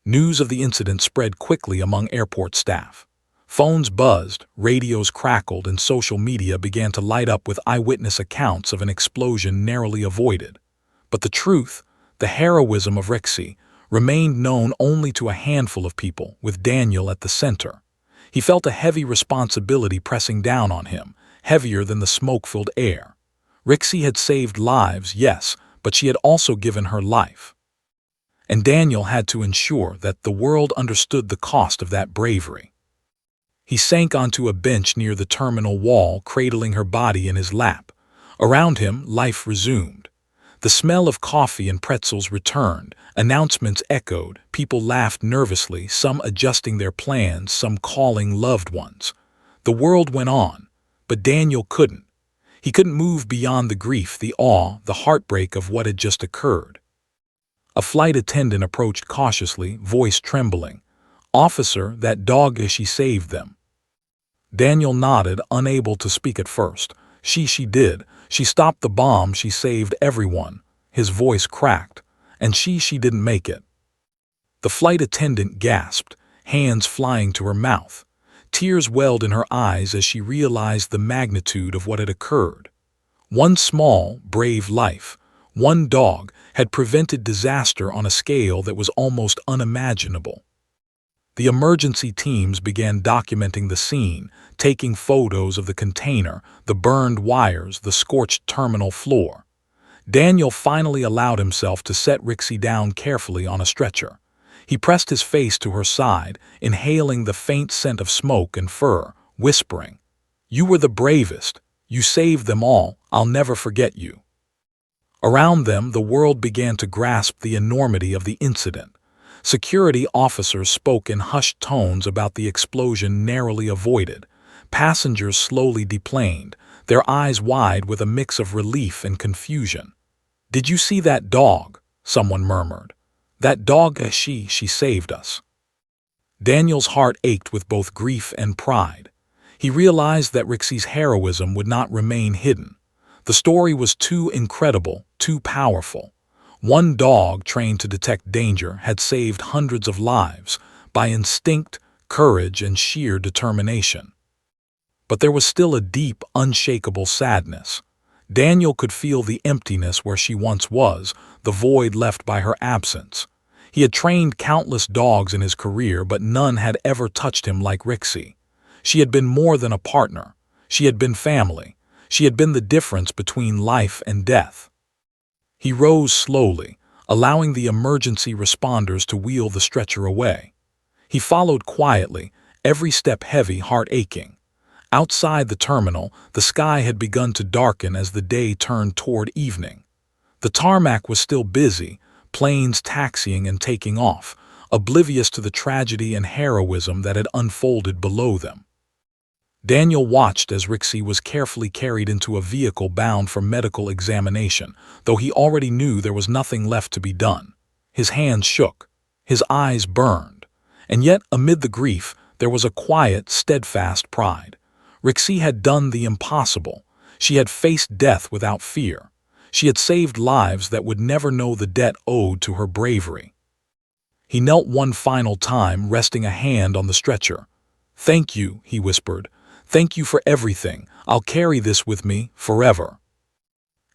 News of the incident spread quickly among airport staff. Phones buzzed, radios crackled, and social media began to light up with eyewitness accounts of an explosion narrowly avoided. But the truth, the heroism of Rixie, remained known only to a handful of people, with Daniel at the center. He felt a heavy responsibility pressing down on him, heavier than the smoke-filled air. Rixie had saved lives, yes, but she had also given her life. And Daniel had to ensure that the world understood the cost of that bravery. He sank onto a bench near the terminal wall, cradling her body in his lap. Around him, life resumed. The smell of coffee and pretzels returned, announcements echoed, people laughed nervously, some adjusting their plans, some calling loved ones. The world went on, but Daniel couldn't. He couldn't move beyond the grief, the awe, the heartbreak of what had just occurred. A flight attendant approached cautiously, voice trembling. "Officer, that dog, she saved them." Daniel nodded, unable to speak at first. She did. She stopped the bomb, she saved everyone. His voice cracked. And she didn't make it. The flight attendant gasped, hands flying to her mouth. Tears welled in her eyes as she realized the magnitude of what had occurred. One small, brave life, one dog, had prevented disaster on a scale that was almost unimaginable. The emergency teams began documenting the scene, taking photos of the container, the burned wires, the scorched terminal floor. Daniel finally allowed himself to set Rixie down carefully on a stretcher. He pressed his face to her side, inhaling the faint scent of smoke and fur, whispering, "You were the bravest. You saved them all. I'll never forget you." Around them, the world began to grasp the enormity of the incident. Security officers spoke in hushed tones about the explosion narrowly avoided. Passengers slowly deplaned, their eyes wide with a mix of relief and confusion. "Did you see that dog?" someone murmured. "That dog, she saved us." Daniel's heart ached with both grief and pride. He realized that Rixie's heroism would not remain hidden. The story was too incredible, too powerful. One dog trained to detect danger had saved hundreds of lives by instinct, courage, and sheer determination. But there was still a deep, unshakable sadness. Daniel could feel the emptiness where she once was, the void left by her absence. He had trained countless dogs in his career, but none had ever touched him like Rixie. She had been more than a partner. She had been family. She had been the difference between life and death. He rose slowly, allowing the emergency responders to wheel the stretcher away. He followed quietly, every step heavy, heart aching. Outside the terminal, the sky had begun to darken as the day turned toward evening. The tarmac was still busy, planes taxiing and taking off, oblivious to the tragedy and heroism that had unfolded below them. Daniel watched as Rixie was carefully carried into a vehicle bound for medical examination, though he already knew there was nothing left to be done. His hands shook, his eyes burned, and yet amid the grief there was a quiet, steadfast pride. Rixie had done the impossible. She had faced death without fear. She had saved lives that would never know the debt owed to her bravery. He knelt one final time, resting a hand on the stretcher. "Thank you," he whispered. "Thank you for everything. I'll carry this with me forever."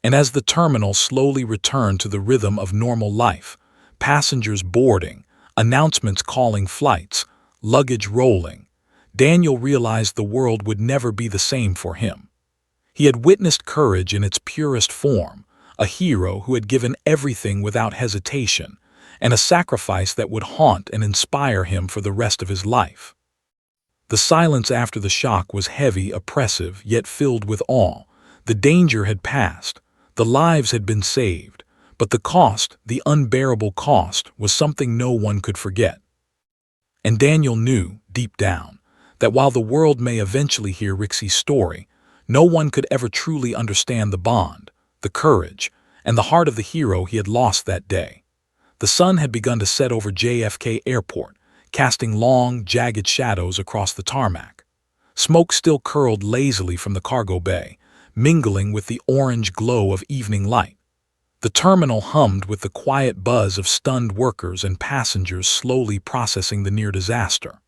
And as the terminal slowly returned to the rhythm of normal life, passengers boarding, announcements calling flights, luggage rolling, Daniel realized the world would never be the same for him. He had witnessed courage in its purest form, a hero who had given everything without hesitation, and a sacrifice that would haunt and inspire him for the rest of his life. The silence after the shock was heavy, oppressive, yet filled with awe. The danger had passed, the lives had been saved, but the cost, the unbearable cost, was something no one could forget. And Daniel knew, deep down, that while the world may eventually hear Rixie's story, no one could ever truly understand the bond, the courage, and the heart of the hero he had lost that day. The sun had begun to set over JFK Airport, casting long, jagged shadows across the tarmac. Smoke still curled lazily from the cargo bay, mingling with the orange glow of evening light. The terminal hummed with the quiet buzz of stunned workers and passengers slowly processing the near disaster.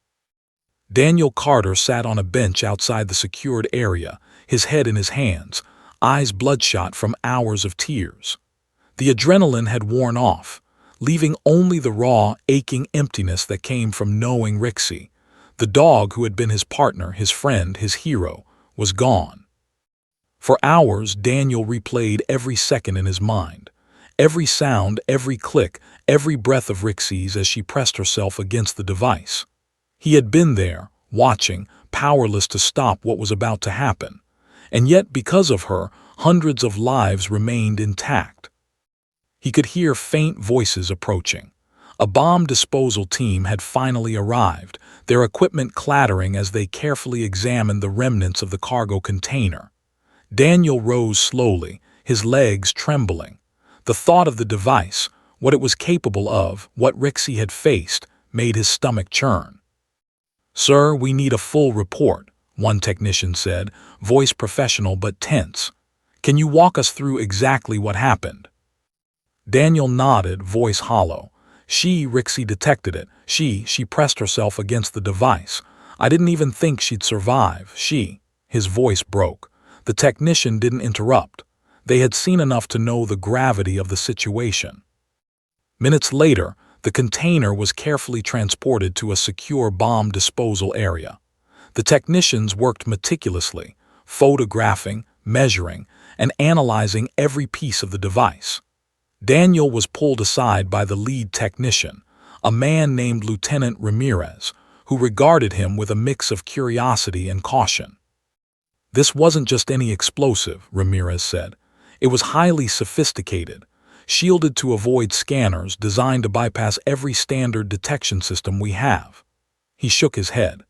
Daniel Carter sat on a bench outside the secured area, his head in his hands, eyes bloodshot from hours of tears. The adrenaline had worn off, leaving only the raw, aching emptiness that came from knowing Rixie. The dog who had been his partner, his friend, his hero, was gone. For hours, Daniel replayed every second in his mind. Every sound, every click, every breath of Rixie's as she pressed herself against the device. He had been there, watching, powerless to stop what was about to happen. And yet, because of her, hundreds of lives remained intact. He could hear faint voices approaching. A bomb disposal team had finally arrived, their equipment clattering as they carefully examined the remnants of the cargo container. Daniel rose slowly, his legs trembling. The thought of the device, what it was capable of, what Rixie had faced, made his stomach churn. "Sir, we need a full report," one technician said, voice professional but tense. "Can you walk us through exactly what happened?" Daniel nodded, voice hollow. Rixie detected it. She pressed herself against the device. I didn't even think she'd survive. His voice broke. The technician didn't interrupt. They had seen enough to know the gravity of the situation. Minutes later, the container was carefully transported to a secure bomb disposal area. The technicians worked meticulously, photographing, measuring, and analyzing every piece of the device. Daniel was pulled aside by the lead technician, a man named Lieutenant Ramirez, who regarded him with a mix of curiosity and caution. "This wasn't just any explosive," Ramirez said. "It was highly sophisticated, shielded to avoid scanners, designed to bypass every standard detection system we have." He shook his head.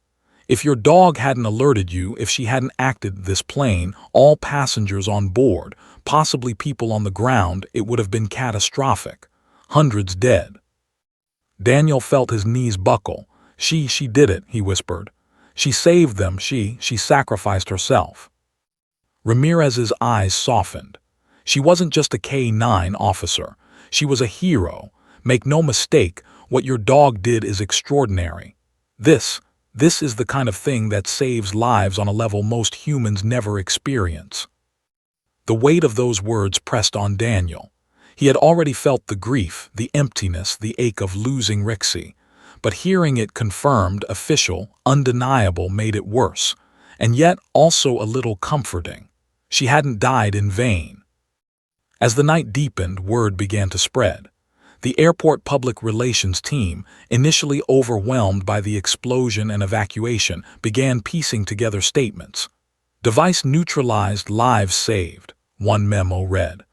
"If your dog hadn't alerted you, if she hadn't acted this plane, all passengers on board, possibly people on the ground, it would have been catastrophic. Hundreds dead." Daniel felt his knees buckle. She did it," he whispered. "She saved them, she sacrificed herself." Ramirez's eyes softened. "She wasn't just a K-9 officer. She was a hero. Make no mistake, what your dog did is extraordinary. This is the kind of thing that saves lives on a level most humans never experience." The weight of those words pressed on Daniel. He had already felt the grief, the emptiness, the ache of losing Rixie. But hearing it confirmed, official, undeniable, made it worse, and yet also a little comforting. She hadn't died in vain. As the night deepened, word began to spread. The airport public relations team, initially overwhelmed by the explosion and evacuation, began piecing together statements. "Device neutralized, lives saved," one memo read.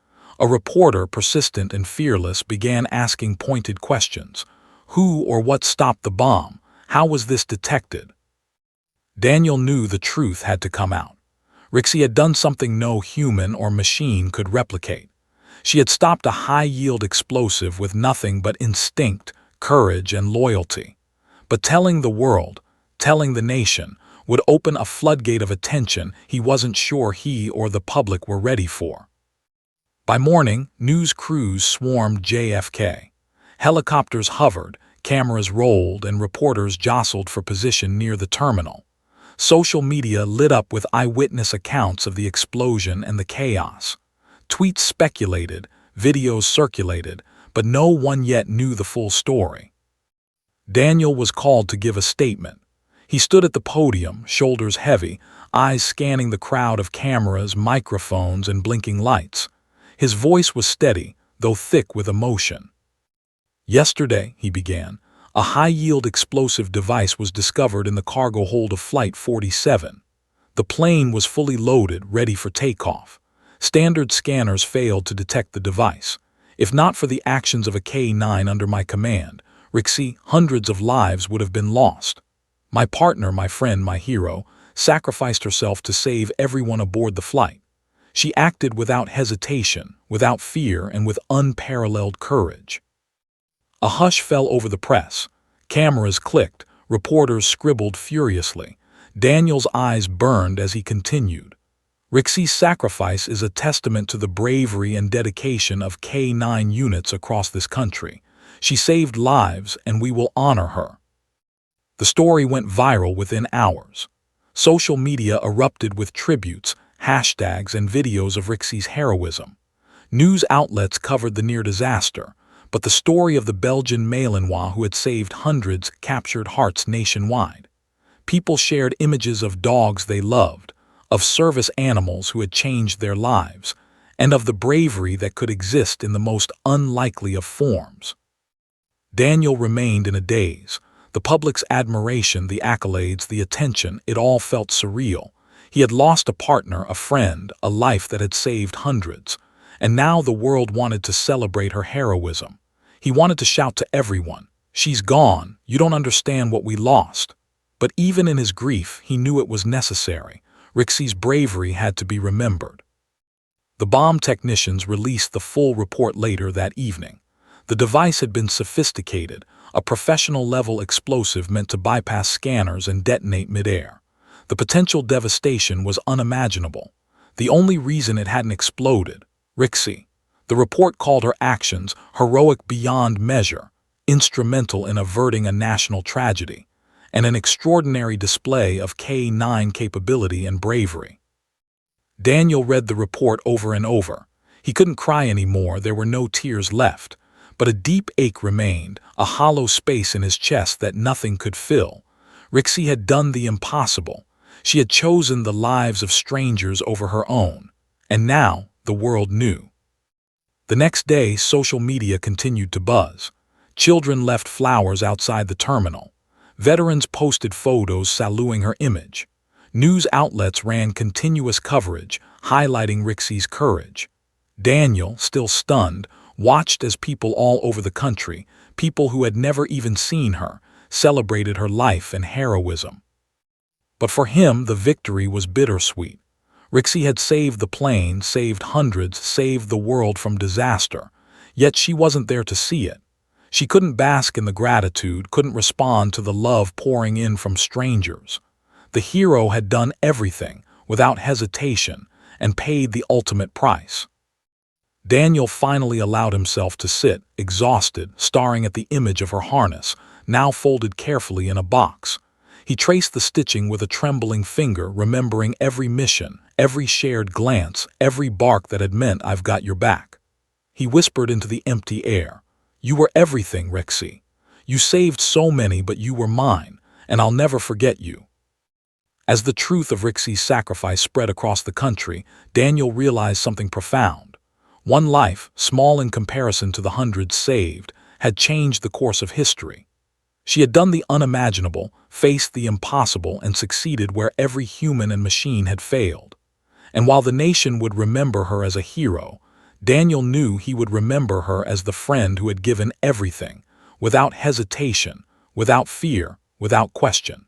A reporter, persistent and fearless, began asking pointed questions. Who or what stopped the bomb? How was this detected? Daniel knew the truth had to come out. Rixie had done something no human or machine could replicate. She had stopped a high-yield explosive with nothing but instinct, courage, and loyalty. But telling the world, telling the nation, would open a floodgate of attention he wasn't sure he or the public were ready for. By morning, news crews swarmed JFK. Helicopters hovered, cameras rolled, and reporters jostled for position near the terminal. Social media lit up with eyewitness accounts of the explosion and the chaos. Tweets speculated, videos circulated, but no one yet knew the full story. Daniel was called to give a statement. He stood at the podium, shoulders heavy, eyes scanning the crowd of cameras, microphones, and blinking lights. His voice was steady, though thick with emotion. "Yesterday," he began, "a high-yield explosive device was discovered in the cargo hold of Flight 47. The plane was fully loaded, ready for takeoff. Standard scanners failed to detect the device. If not for the actions of a K-9 under my command, Rixie, hundreds of lives would have been lost. My partner, my friend, my hero, sacrificed herself to save everyone aboard the flight. She acted without hesitation, without fear, and with unparalleled courage." A hush fell over the press. Cameras clicked, reporters scribbled furiously. Daniel's eyes burned as he continued. "Rixie's sacrifice is a testament to the bravery and dedication of K-9 units across this country. She saved lives, and we will honor her." The story went viral within hours. Social media erupted with tributes, hashtags, and videos of Rixie's heroism. News outlets covered the near disaster, but the story of the Belgian Malinois who had saved hundreds captured hearts nationwide. People shared images of dogs they loved, of service animals who had changed their lives, and of the bravery that could exist in the most unlikely of forms. Daniel remained in a daze. The public's admiration, the accolades, the attention, it all felt surreal. He had lost a partner, a friend, a life that had saved hundreds. And now the world wanted to celebrate her heroism. He wanted to shout to everyone, "She's gone, you don't understand what we lost." But even in his grief, he knew it was necessary. Rixie's bravery had to be remembered. The bomb technicians released the full report later that evening. The device had been sophisticated, a professional-level explosive meant to bypass scanners and detonate midair. The potential devastation was unimaginable. The only reason it hadn't exploded, Rixie. The report called her actions heroic beyond measure, instrumental in averting a national tragedy, and an extraordinary display of K-9 capability and bravery. Daniel read the report over and over. He couldn't cry anymore, there were no tears left. But a deep ache remained, a hollow space in his chest that nothing could fill. Rixie had done the impossible. She had chosen the lives of strangers over her own. And now the world knew. The next day, social media continued to buzz. Children left flowers outside the terminal. Veterans posted photos saluting her image. News outlets ran continuous coverage, highlighting Rixie's courage. Daniel, still stunned, watched as people all over the country, people who had never even seen her, celebrated her life and heroism. But for him, the victory was bittersweet. Rixie had saved the plane, saved hundreds, saved the world from disaster, yet she wasn't there to see it. She couldn't bask in the gratitude, couldn't respond to the love pouring in from strangers. The hero had done everything, without hesitation, and paid the ultimate price. Daniel finally allowed himself to sit, exhausted, staring at the image of her harness, now folded carefully in a box. He traced the stitching with a trembling finger, remembering every mission, every shared glance, every bark that had meant "I've got your back." He whispered into the empty air, "You were everything, Rixie. You saved so many, but you were mine, and I'll never forget you." As the truth of Rixie's sacrifice spread across the country, Daniel realized something profound. One life, small in comparison to the hundreds saved, had changed the course of history. She had done the unimaginable, faced the impossible, and succeeded where every human and machine had failed. And while the nation would remember her as a hero, Daniel knew he would remember her as the friend who had given everything, without hesitation, without fear, without question.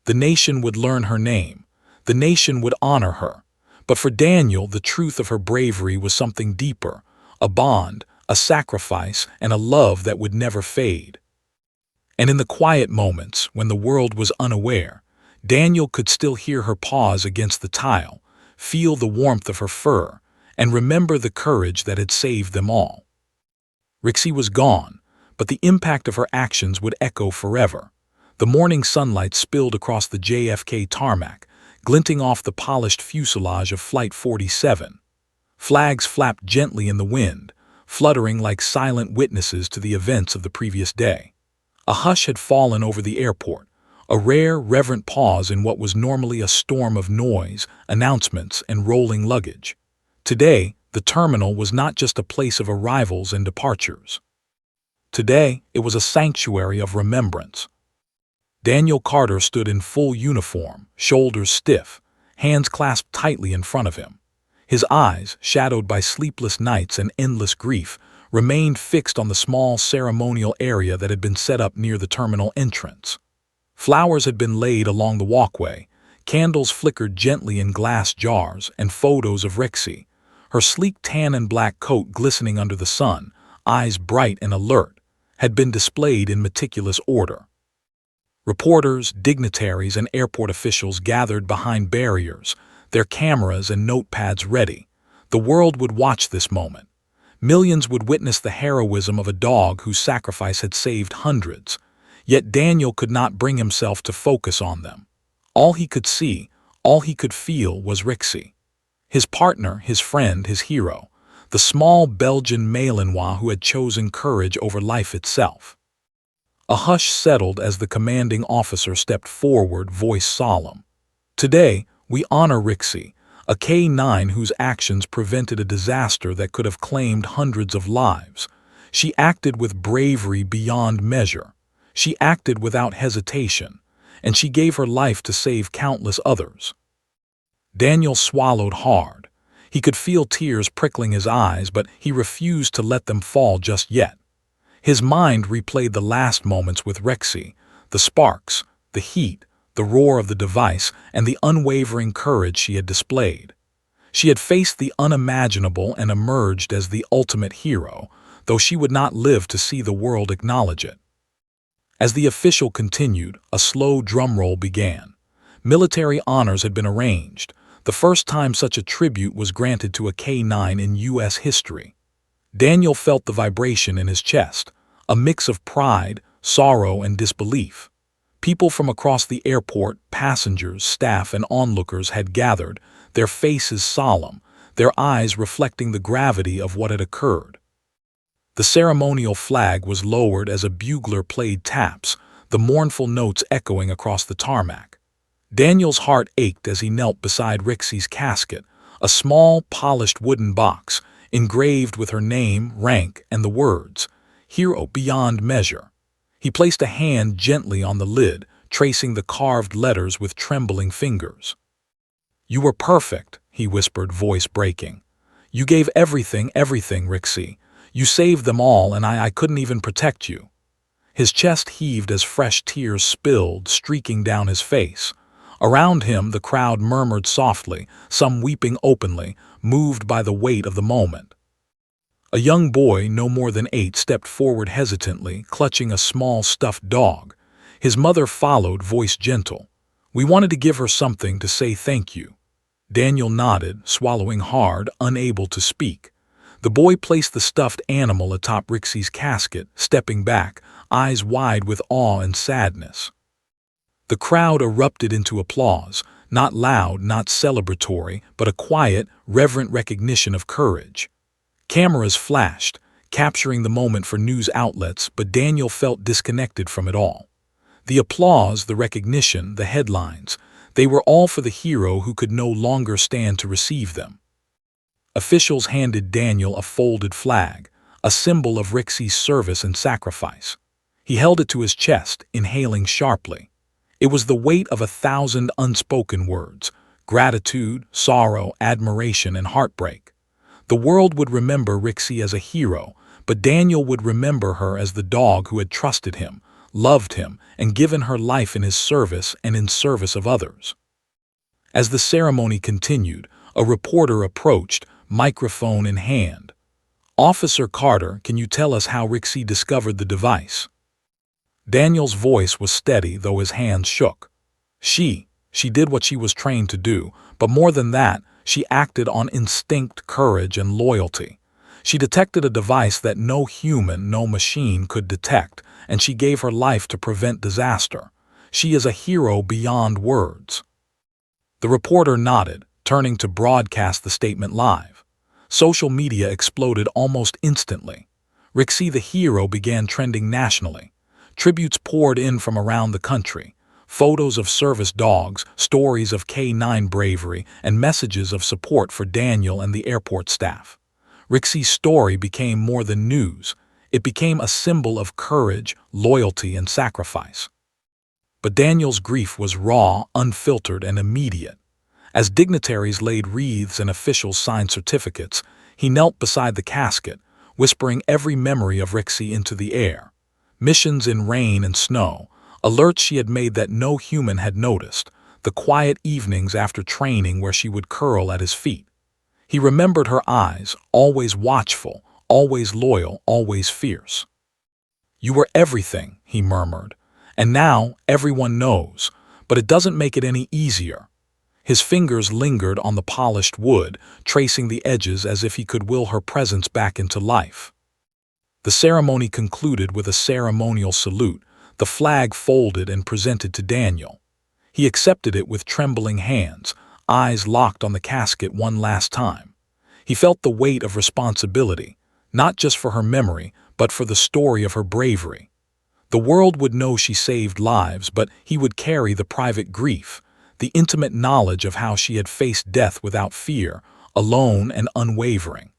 The nation would learn her name. The nation would honor her. But for Daniel, the truth of her bravery was something deeper, a bond, a sacrifice, and a love that would never fade. And in the quiet moments, when the world was unaware, Daniel could still hear her pause against the tile, feel the warmth of her fur, and remember the courage that had saved them all. Rixie was gone, but the impact of her actions would echo forever. The morning sunlight spilled across the JFK tarmac, glinting off the polished fuselage of Flight 47. Flags flapped gently in the wind, fluttering like silent witnesses to the events of the previous day. A hush had fallen over the airport, a rare, reverent pause in what was normally a storm of noise, announcements, and rolling luggage. Today, the terminal was not just a place of arrivals and departures. Today, it was a sanctuary of remembrance. Daniel Carter stood in full uniform, shoulders stiff, hands clasped tightly in front of him. His eyes, shadowed by sleepless nights and endless grief, remained fixed on the small ceremonial area that had been set up near the terminal entrance. Flowers had been laid along the walkway, candles flickered gently in glass jars, and photos of Rixie, her sleek tan and black coat glistening under the sun, eyes bright and alert, had been displayed in meticulous order. Reporters, dignitaries, and airport officials gathered behind barriers, their cameras and notepads ready. The world would watch this moment. Millions would witness the heroism of a dog whose sacrifice had saved hundreds. Yet Daniel could not bring himself to focus on them. All he could see, all he could feel was Rixie. His partner, his friend, his hero, the small Belgian Malinois who had chosen courage over life itself. A hush settled as the commanding officer stepped forward, voice solemn. Today, we honor Rixie, a K-9 whose actions prevented a disaster that could have claimed hundreds of lives. She acted with bravery beyond measure. She acted without hesitation, and she gave her life to save countless others. Daniel swallowed hard. He could feel tears prickling his eyes, but he refused to let them fall just yet. His mind replayed the last moments with Rixie, the sparks, the heat, the roar of the device, and the unwavering courage she had displayed. She had faced the unimaginable and emerged as the ultimate hero, though she would not live to see the world acknowledge it. As the official continued, a slow drumroll began. Military honors had been arranged, the first time such a tribute was granted to a K-9 in U.S. history. Daniel felt the vibration in his chest, a mix of pride, sorrow, and disbelief. People from across the airport, passengers, staff, and onlookers had gathered, their faces solemn, their eyes reflecting the gravity of what had occurred. The ceremonial flag was lowered as a bugler played taps, the mournful notes echoing across the tarmac. Daniel's heart ached as he knelt beside Rixie's casket, a small, polished wooden box, engraved with her name, rank, and the words, "Hero beyond measure." He placed a hand gently on the lid, tracing the carved letters with trembling fingers. "You were perfect," he whispered, voice breaking. "You gave everything, Rixie. You saved them all, and I couldn't even protect you." His chest heaved as fresh tears spilled, streaking down his face. Around him, the crowd murmured softly, some weeping openly, moved by the weight of the moment. A young boy, no more than 8, stepped forward hesitantly, clutching a small stuffed dog. His mother followed, voice gentle. "We wanted to give her something to say thank you." Daniel nodded, swallowing hard, unable to speak. The boy placed the stuffed animal atop Rixie's casket, stepping back, eyes wide with awe and sadness. The crowd erupted into applause, not loud, not celebratory, but a quiet, reverent recognition of courage. Cameras flashed, capturing the moment for news outlets, but Daniel felt disconnected from it all. The applause, the recognition, the headlines, they were all for the hero who could no longer stand to receive them. Officials handed Daniel a folded flag, a symbol of Rixie's service and sacrifice. He held it to his chest, inhaling sharply. It was the weight of 1,000 unspoken words, gratitude, sorrow, admiration, and heartbreak. The world would remember Rixie as a hero, but Daniel would remember her as the dog who had trusted him, loved him, and given her life in his service and in service of others. As the ceremony continued, a reporter approached, microphone in hand. "Officer Carter, can you tell us how Rixie discovered the device?" Daniel's voice was steady, though his hands shook. She did what she was trained to do, but more than that, she acted on instinct, courage, and loyalty. She detected a device that no human, no machine could detect, and she gave her life to prevent disaster. She is a hero beyond words. The reporter nodded, turning to broadcast the statement live. Social media exploded almost instantly. Rixie the hero began trending nationally. Tributes poured in from around the country. Photos of service dogs, stories of K9 bravery, and messages of support for Daniel and the airport staff. Rixie's story became more than news. It became a symbol of courage, loyalty, and sacrifice. But Daniel's grief was raw, unfiltered, and immediate. As dignitaries laid wreaths and officials signed certificates, he knelt beside the casket, whispering every memory of Rixie into the air. Missions in rain and snow, alerts she had made that no human had noticed, the quiet evenings after training where she would curl at his feet. He remembered her eyes, always watchful, always loyal, always fierce. "You were everything," he murmured, "and now everyone knows, but it doesn't make it any easier." His fingers lingered on the polished wood, tracing the edges as if he could will her presence back into life. The ceremony concluded with a ceremonial salute, the flag folded and presented to Daniel. He accepted it with trembling hands, eyes locked on the casket one last time. He felt the weight of responsibility, not just for her memory, but for the story of her bravery. The world would know she saved lives, but he would carry the private grief, the intimate knowledge of how she had faced death without fear, alone and unwavering.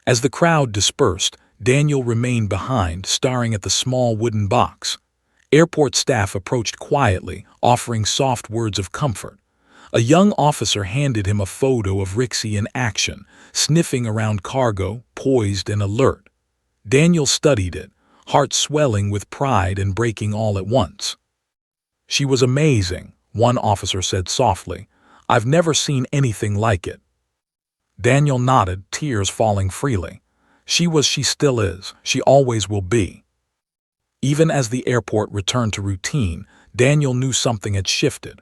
As the crowd dispersed, Daniel remained behind, staring at the small wooden box. Airport staff approached quietly, offering soft words of comfort. A young officer handed him a photo of Rixie in action, sniffing around cargo, poised and alert. Daniel studied it, heart swelling with pride and breaking all at once. "She was amazing," one officer said softly. "I've never seen anything like it." Daniel nodded, tears falling freely. She still is, she always will be. Even as the airport returned to routine, Daniel knew something had shifted.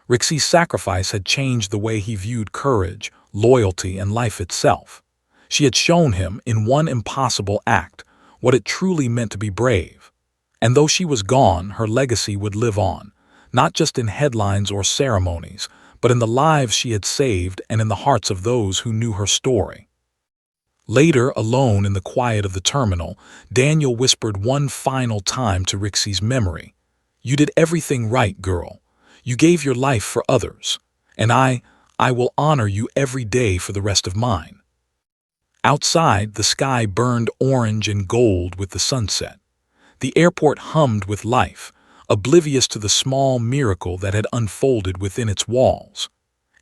Rixie's sacrifice had changed the way he viewed courage, loyalty, and life itself. She had shown him, in one impossible act, what it truly meant to be brave. And though she was gone, her legacy would live on, not just in headlines or ceremonies, but in the lives she had saved and in the hearts of those who knew her story. Later, alone in the quiet of the terminal, Daniel whispered one final time to Rixie's memory. "You did everything right, girl. You gave your life for others. And I will honor you every day for the rest of mine." Outside, the sky burned orange and gold with the sunset. The airport hummed with life, oblivious to the small miracle that had unfolded within its walls.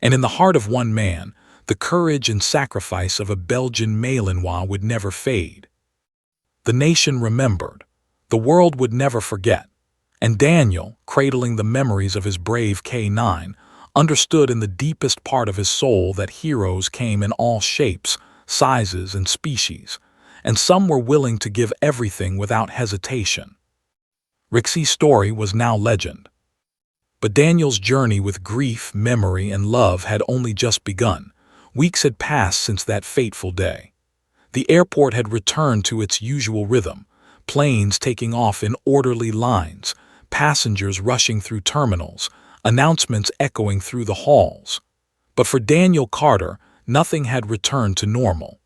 And in the heart of one man, the courage and sacrifice of a Belgian Malinois would never fade. The nation remembered. The world would never forget. And Daniel, cradling the memories of his brave K9, understood in the deepest part of his soul that heroes came in all shapes, sizes, and species, and some were willing to give everything without hesitation. Rixie's story was now legend. But Daniel's journey with grief, memory, and love had only just begun. Weeks had passed since that fateful day. The airport had returned to its usual rhythm, planes taking off in orderly lines, passengers rushing through terminals, announcements echoing through the halls. But for Daniel Carter, nothing had returned to normal.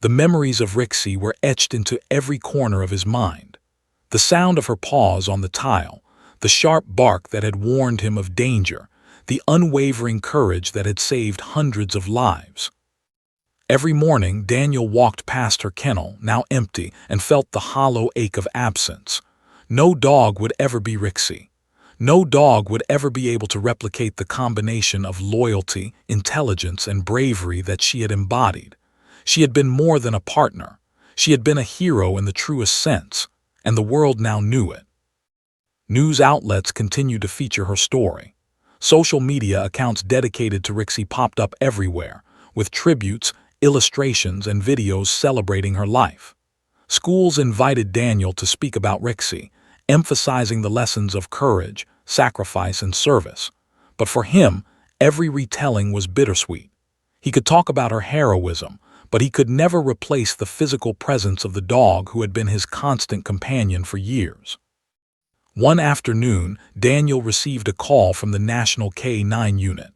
The memories of Rixie were etched into every corner of his mind. The sound of her paws on the tile, the sharp bark that had warned him of danger, the unwavering courage that had saved hundreds of lives. Every morning, Daniel walked past her kennel, now empty, and felt the hollow ache of absence. No dog would ever be Rixie. No dog would ever be able to replicate the combination of loyalty, intelligence, and bravery that she had embodied. She had been more than a partner. She had been a hero in the truest sense, and the world now knew it. News outlets continued to feature her story. Social media accounts dedicated to Rixie popped up everywhere, with tributes, illustrations, and videos celebrating her life. Schools invited Daniel to speak about Rixie, emphasizing the lessons of courage, sacrifice, and service. But for him, every retelling was bittersweet. He could talk about her heroism, but he could never replace the physical presence of the dog who had been his constant companion for years. One afternoon, Daniel received a call from the National K-9 unit.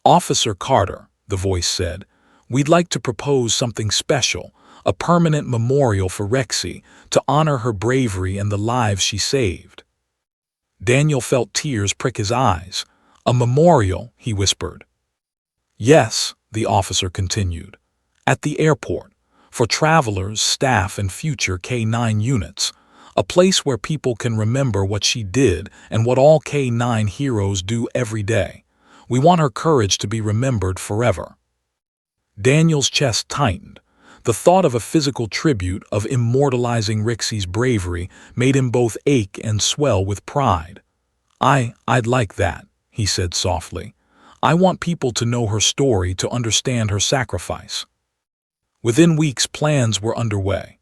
"Officer Carter," the voice said, "we'd like to propose something special, a permanent memorial for Rixie to honor her bravery and the lives she saved." Daniel felt tears prick his eyes. "A memorial," he whispered. "Yes," the officer continued, "at the airport, for travelers, staff, and future K-9 units. A place where people can remember what she did and what all K-9 heroes do every day. We want her courage to be remembered forever." Daniel's chest tightened. The thought of a physical tribute of immortalizing Rixie's bravery made him both ache and swell with pride. I'd like that," he said softly. "I want people to know her story, to understand her sacrifice." Within weeks, plans were underway.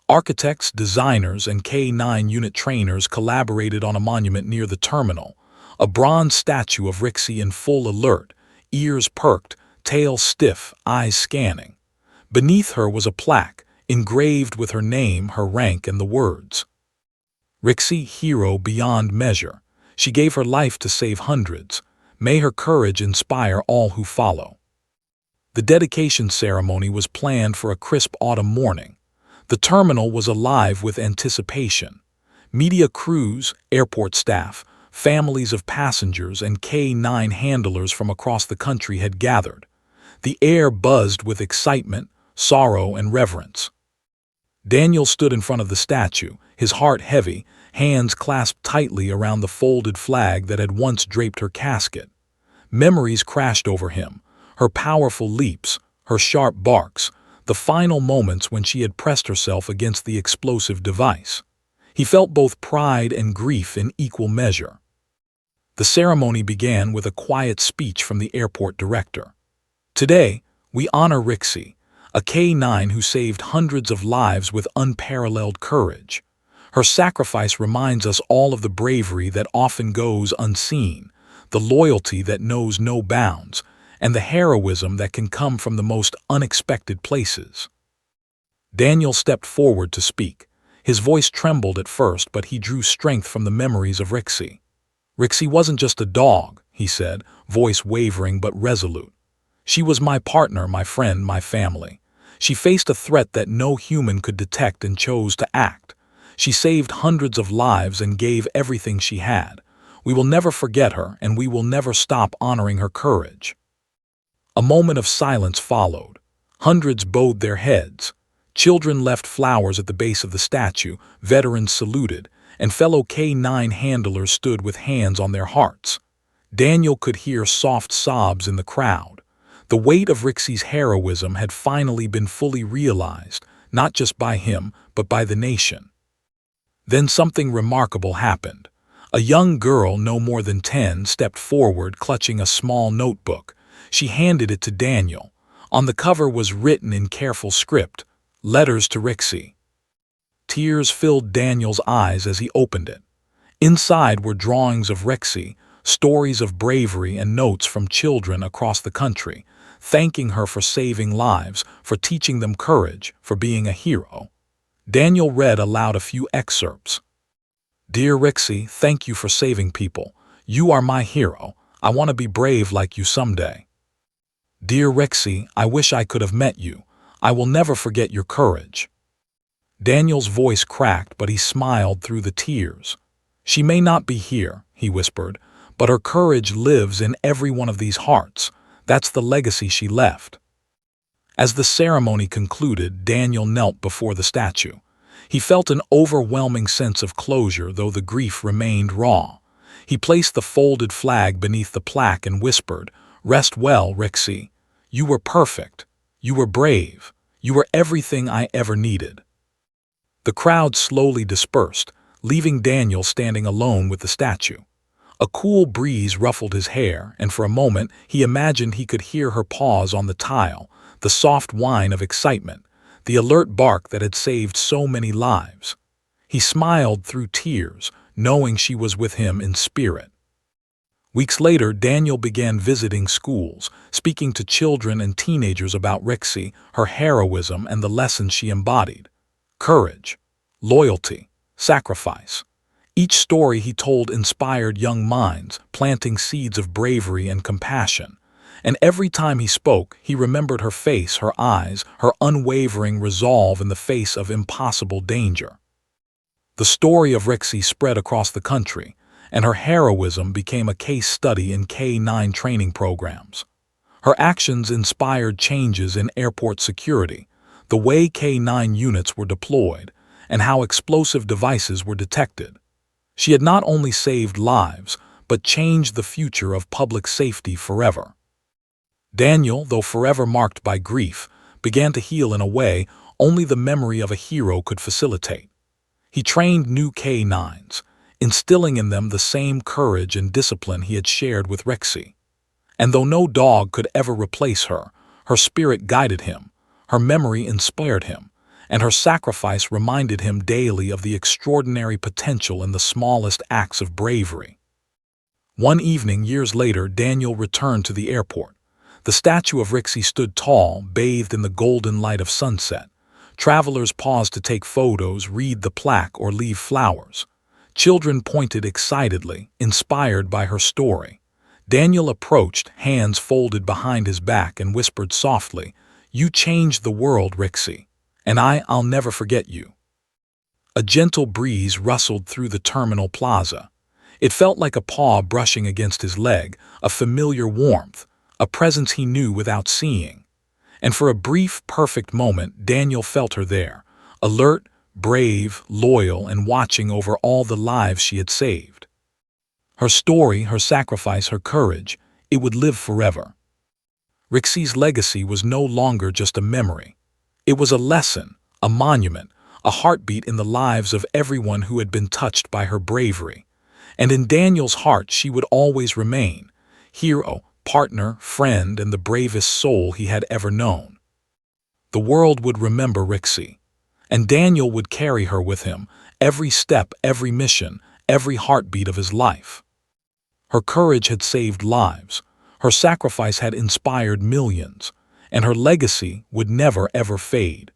Architects, designers, and K-9 unit trainers collaborated on a monument near the terminal, a bronze statue of Rixie in full alert, ears perked, tail stiff, eyes scanning. Beneath her was a plaque, engraved with her name, her rank, and the words, "Rixie, hero beyond measure. She gave her life to save hundreds. May her courage inspire all who follow." The dedication ceremony was planned for a crisp autumn morning. The terminal was alive with anticipation. Media crews, airport staff, families of passengers, and K-9 handlers from across the country had gathered. The air buzzed with excitement, sorrow, and reverence. Daniel stood in front of the statue, his heart heavy, hands clasped tightly around the folded flag that had once draped her casket. Memories crashed over him, her powerful leaps, her sharp barks, the final moments when she had pressed herself against the explosive device. He felt both pride and grief in equal measure. The ceremony began with a quiet speech from the airport director. "Today, we honor Rixie, a K-9 who saved hundreds of lives with unparalleled courage. Her sacrifice reminds us all of the bravery that often goes unseen, the loyalty that knows no bounds, and the heroism that can come from the most unexpected places." Daniel stepped forward to speak. His voice trembled at first, but he drew strength from the memories of Rixie. "Rixie wasn't just a dog," he said, voice wavering but resolute. "She was my partner, my friend, my family. She faced a threat that no human could detect and chose to act. She saved hundreds of lives and gave everything she had. We will never forget her, and we will never stop honoring her courage." A moment of silence followed. Hundreds bowed their heads. Children left flowers at the base of the statue, veterans saluted, and fellow K-9 handlers stood with hands on their hearts. Daniel could hear soft sobs in the crowd. The weight of Rixie's heroism had finally been fully realized, not just by him, but by the nation. Then something remarkable happened. A young girl, no more than 10, stepped forward, clutching a small notebook. She handed it to Daniel. On the cover was written in careful script, "Letters to Rixie." Tears filled Daniel's eyes as he opened it. Inside were drawings of Rixie, stories of bravery, and notes from children across the country, thanking her for saving lives, for teaching them courage, for being a hero. Daniel read aloud a few excerpts. "Dear Rixie, thank you for saving people. You are my hero. I want to be brave like you someday. Dear Rixie, I wish I could have met you. I will never forget your courage." Daniel's voice cracked, but he smiled through the tears. "She may not be here," he whispered, "but her courage lives in every one of these hearts. That's the legacy she left." As the ceremony concluded, Daniel knelt before the statue. He felt an overwhelming sense of closure, though the grief remained raw. He placed the folded flag beneath the plaque and whispered, "Rest well, Rixie. You were perfect. You were brave. You were everything I ever needed." The crowd slowly dispersed, leaving Daniel standing alone with the statue. A cool breeze ruffled his hair, and for a moment he imagined he could hear her pause on the tile, the soft whine of excitement, the alert bark that had saved so many lives. He smiled through tears, knowing she was with him in spirit. Weeks later, Daniel began visiting schools, speaking to children and teenagers about Rixie, her heroism, and the lessons she embodied. Courage, loyalty, sacrifice. Each story he told inspired young minds, planting seeds of bravery and compassion. And every time he spoke, he remembered her face, her eyes, her unwavering resolve in the face of impossible danger. The story of Rixie spread across the country, and her heroism became a case study in K-9 training programs. Her actions inspired changes in airport security, the way K-9 units were deployed, and how explosive devices were detected. She had not only saved lives, but changed the future of public safety forever. Daniel, though forever marked by grief, began to heal in a way only the memory of a hero could facilitate. He trained new K-9s, instilling in them the same courage and discipline he had shared with Rixie. And though no dog could ever replace her, her spirit guided him, her memory inspired him, and her sacrifice reminded him daily of the extraordinary potential in the smallest acts of bravery. One evening, years later, Daniel returned to the airport. The statue of Rixie stood tall, bathed in the golden light of sunset. Travelers paused to take photos, read the plaque, or leave flowers. Children pointed excitedly, inspired by her story. Daniel approached, hands folded behind his back, and whispered softly, "You changed the world, Rixie, and I'll never forget you." A gentle breeze rustled through the terminal plaza. It felt like a paw brushing against his leg, a familiar warmth, a presence he knew without seeing. And for a brief, perfect moment, Daniel felt her there, alert, brave, loyal, and watching over all the lives she had saved. Her story, her sacrifice, her courage, it would live forever. Rixie's legacy was no longer just a memory. It was a lesson, a monument, a heartbeat in the lives of everyone who had been touched by her bravery. And in Daniel's heart she would always remain, hero, partner, friend, and the bravest soul he had ever known. The world would remember Rixie, and Daniel would carry her with him, every step, every mission, every heartbeat of his life. Her courage had saved lives, her sacrifice had inspired millions, and her legacy would never ever fade.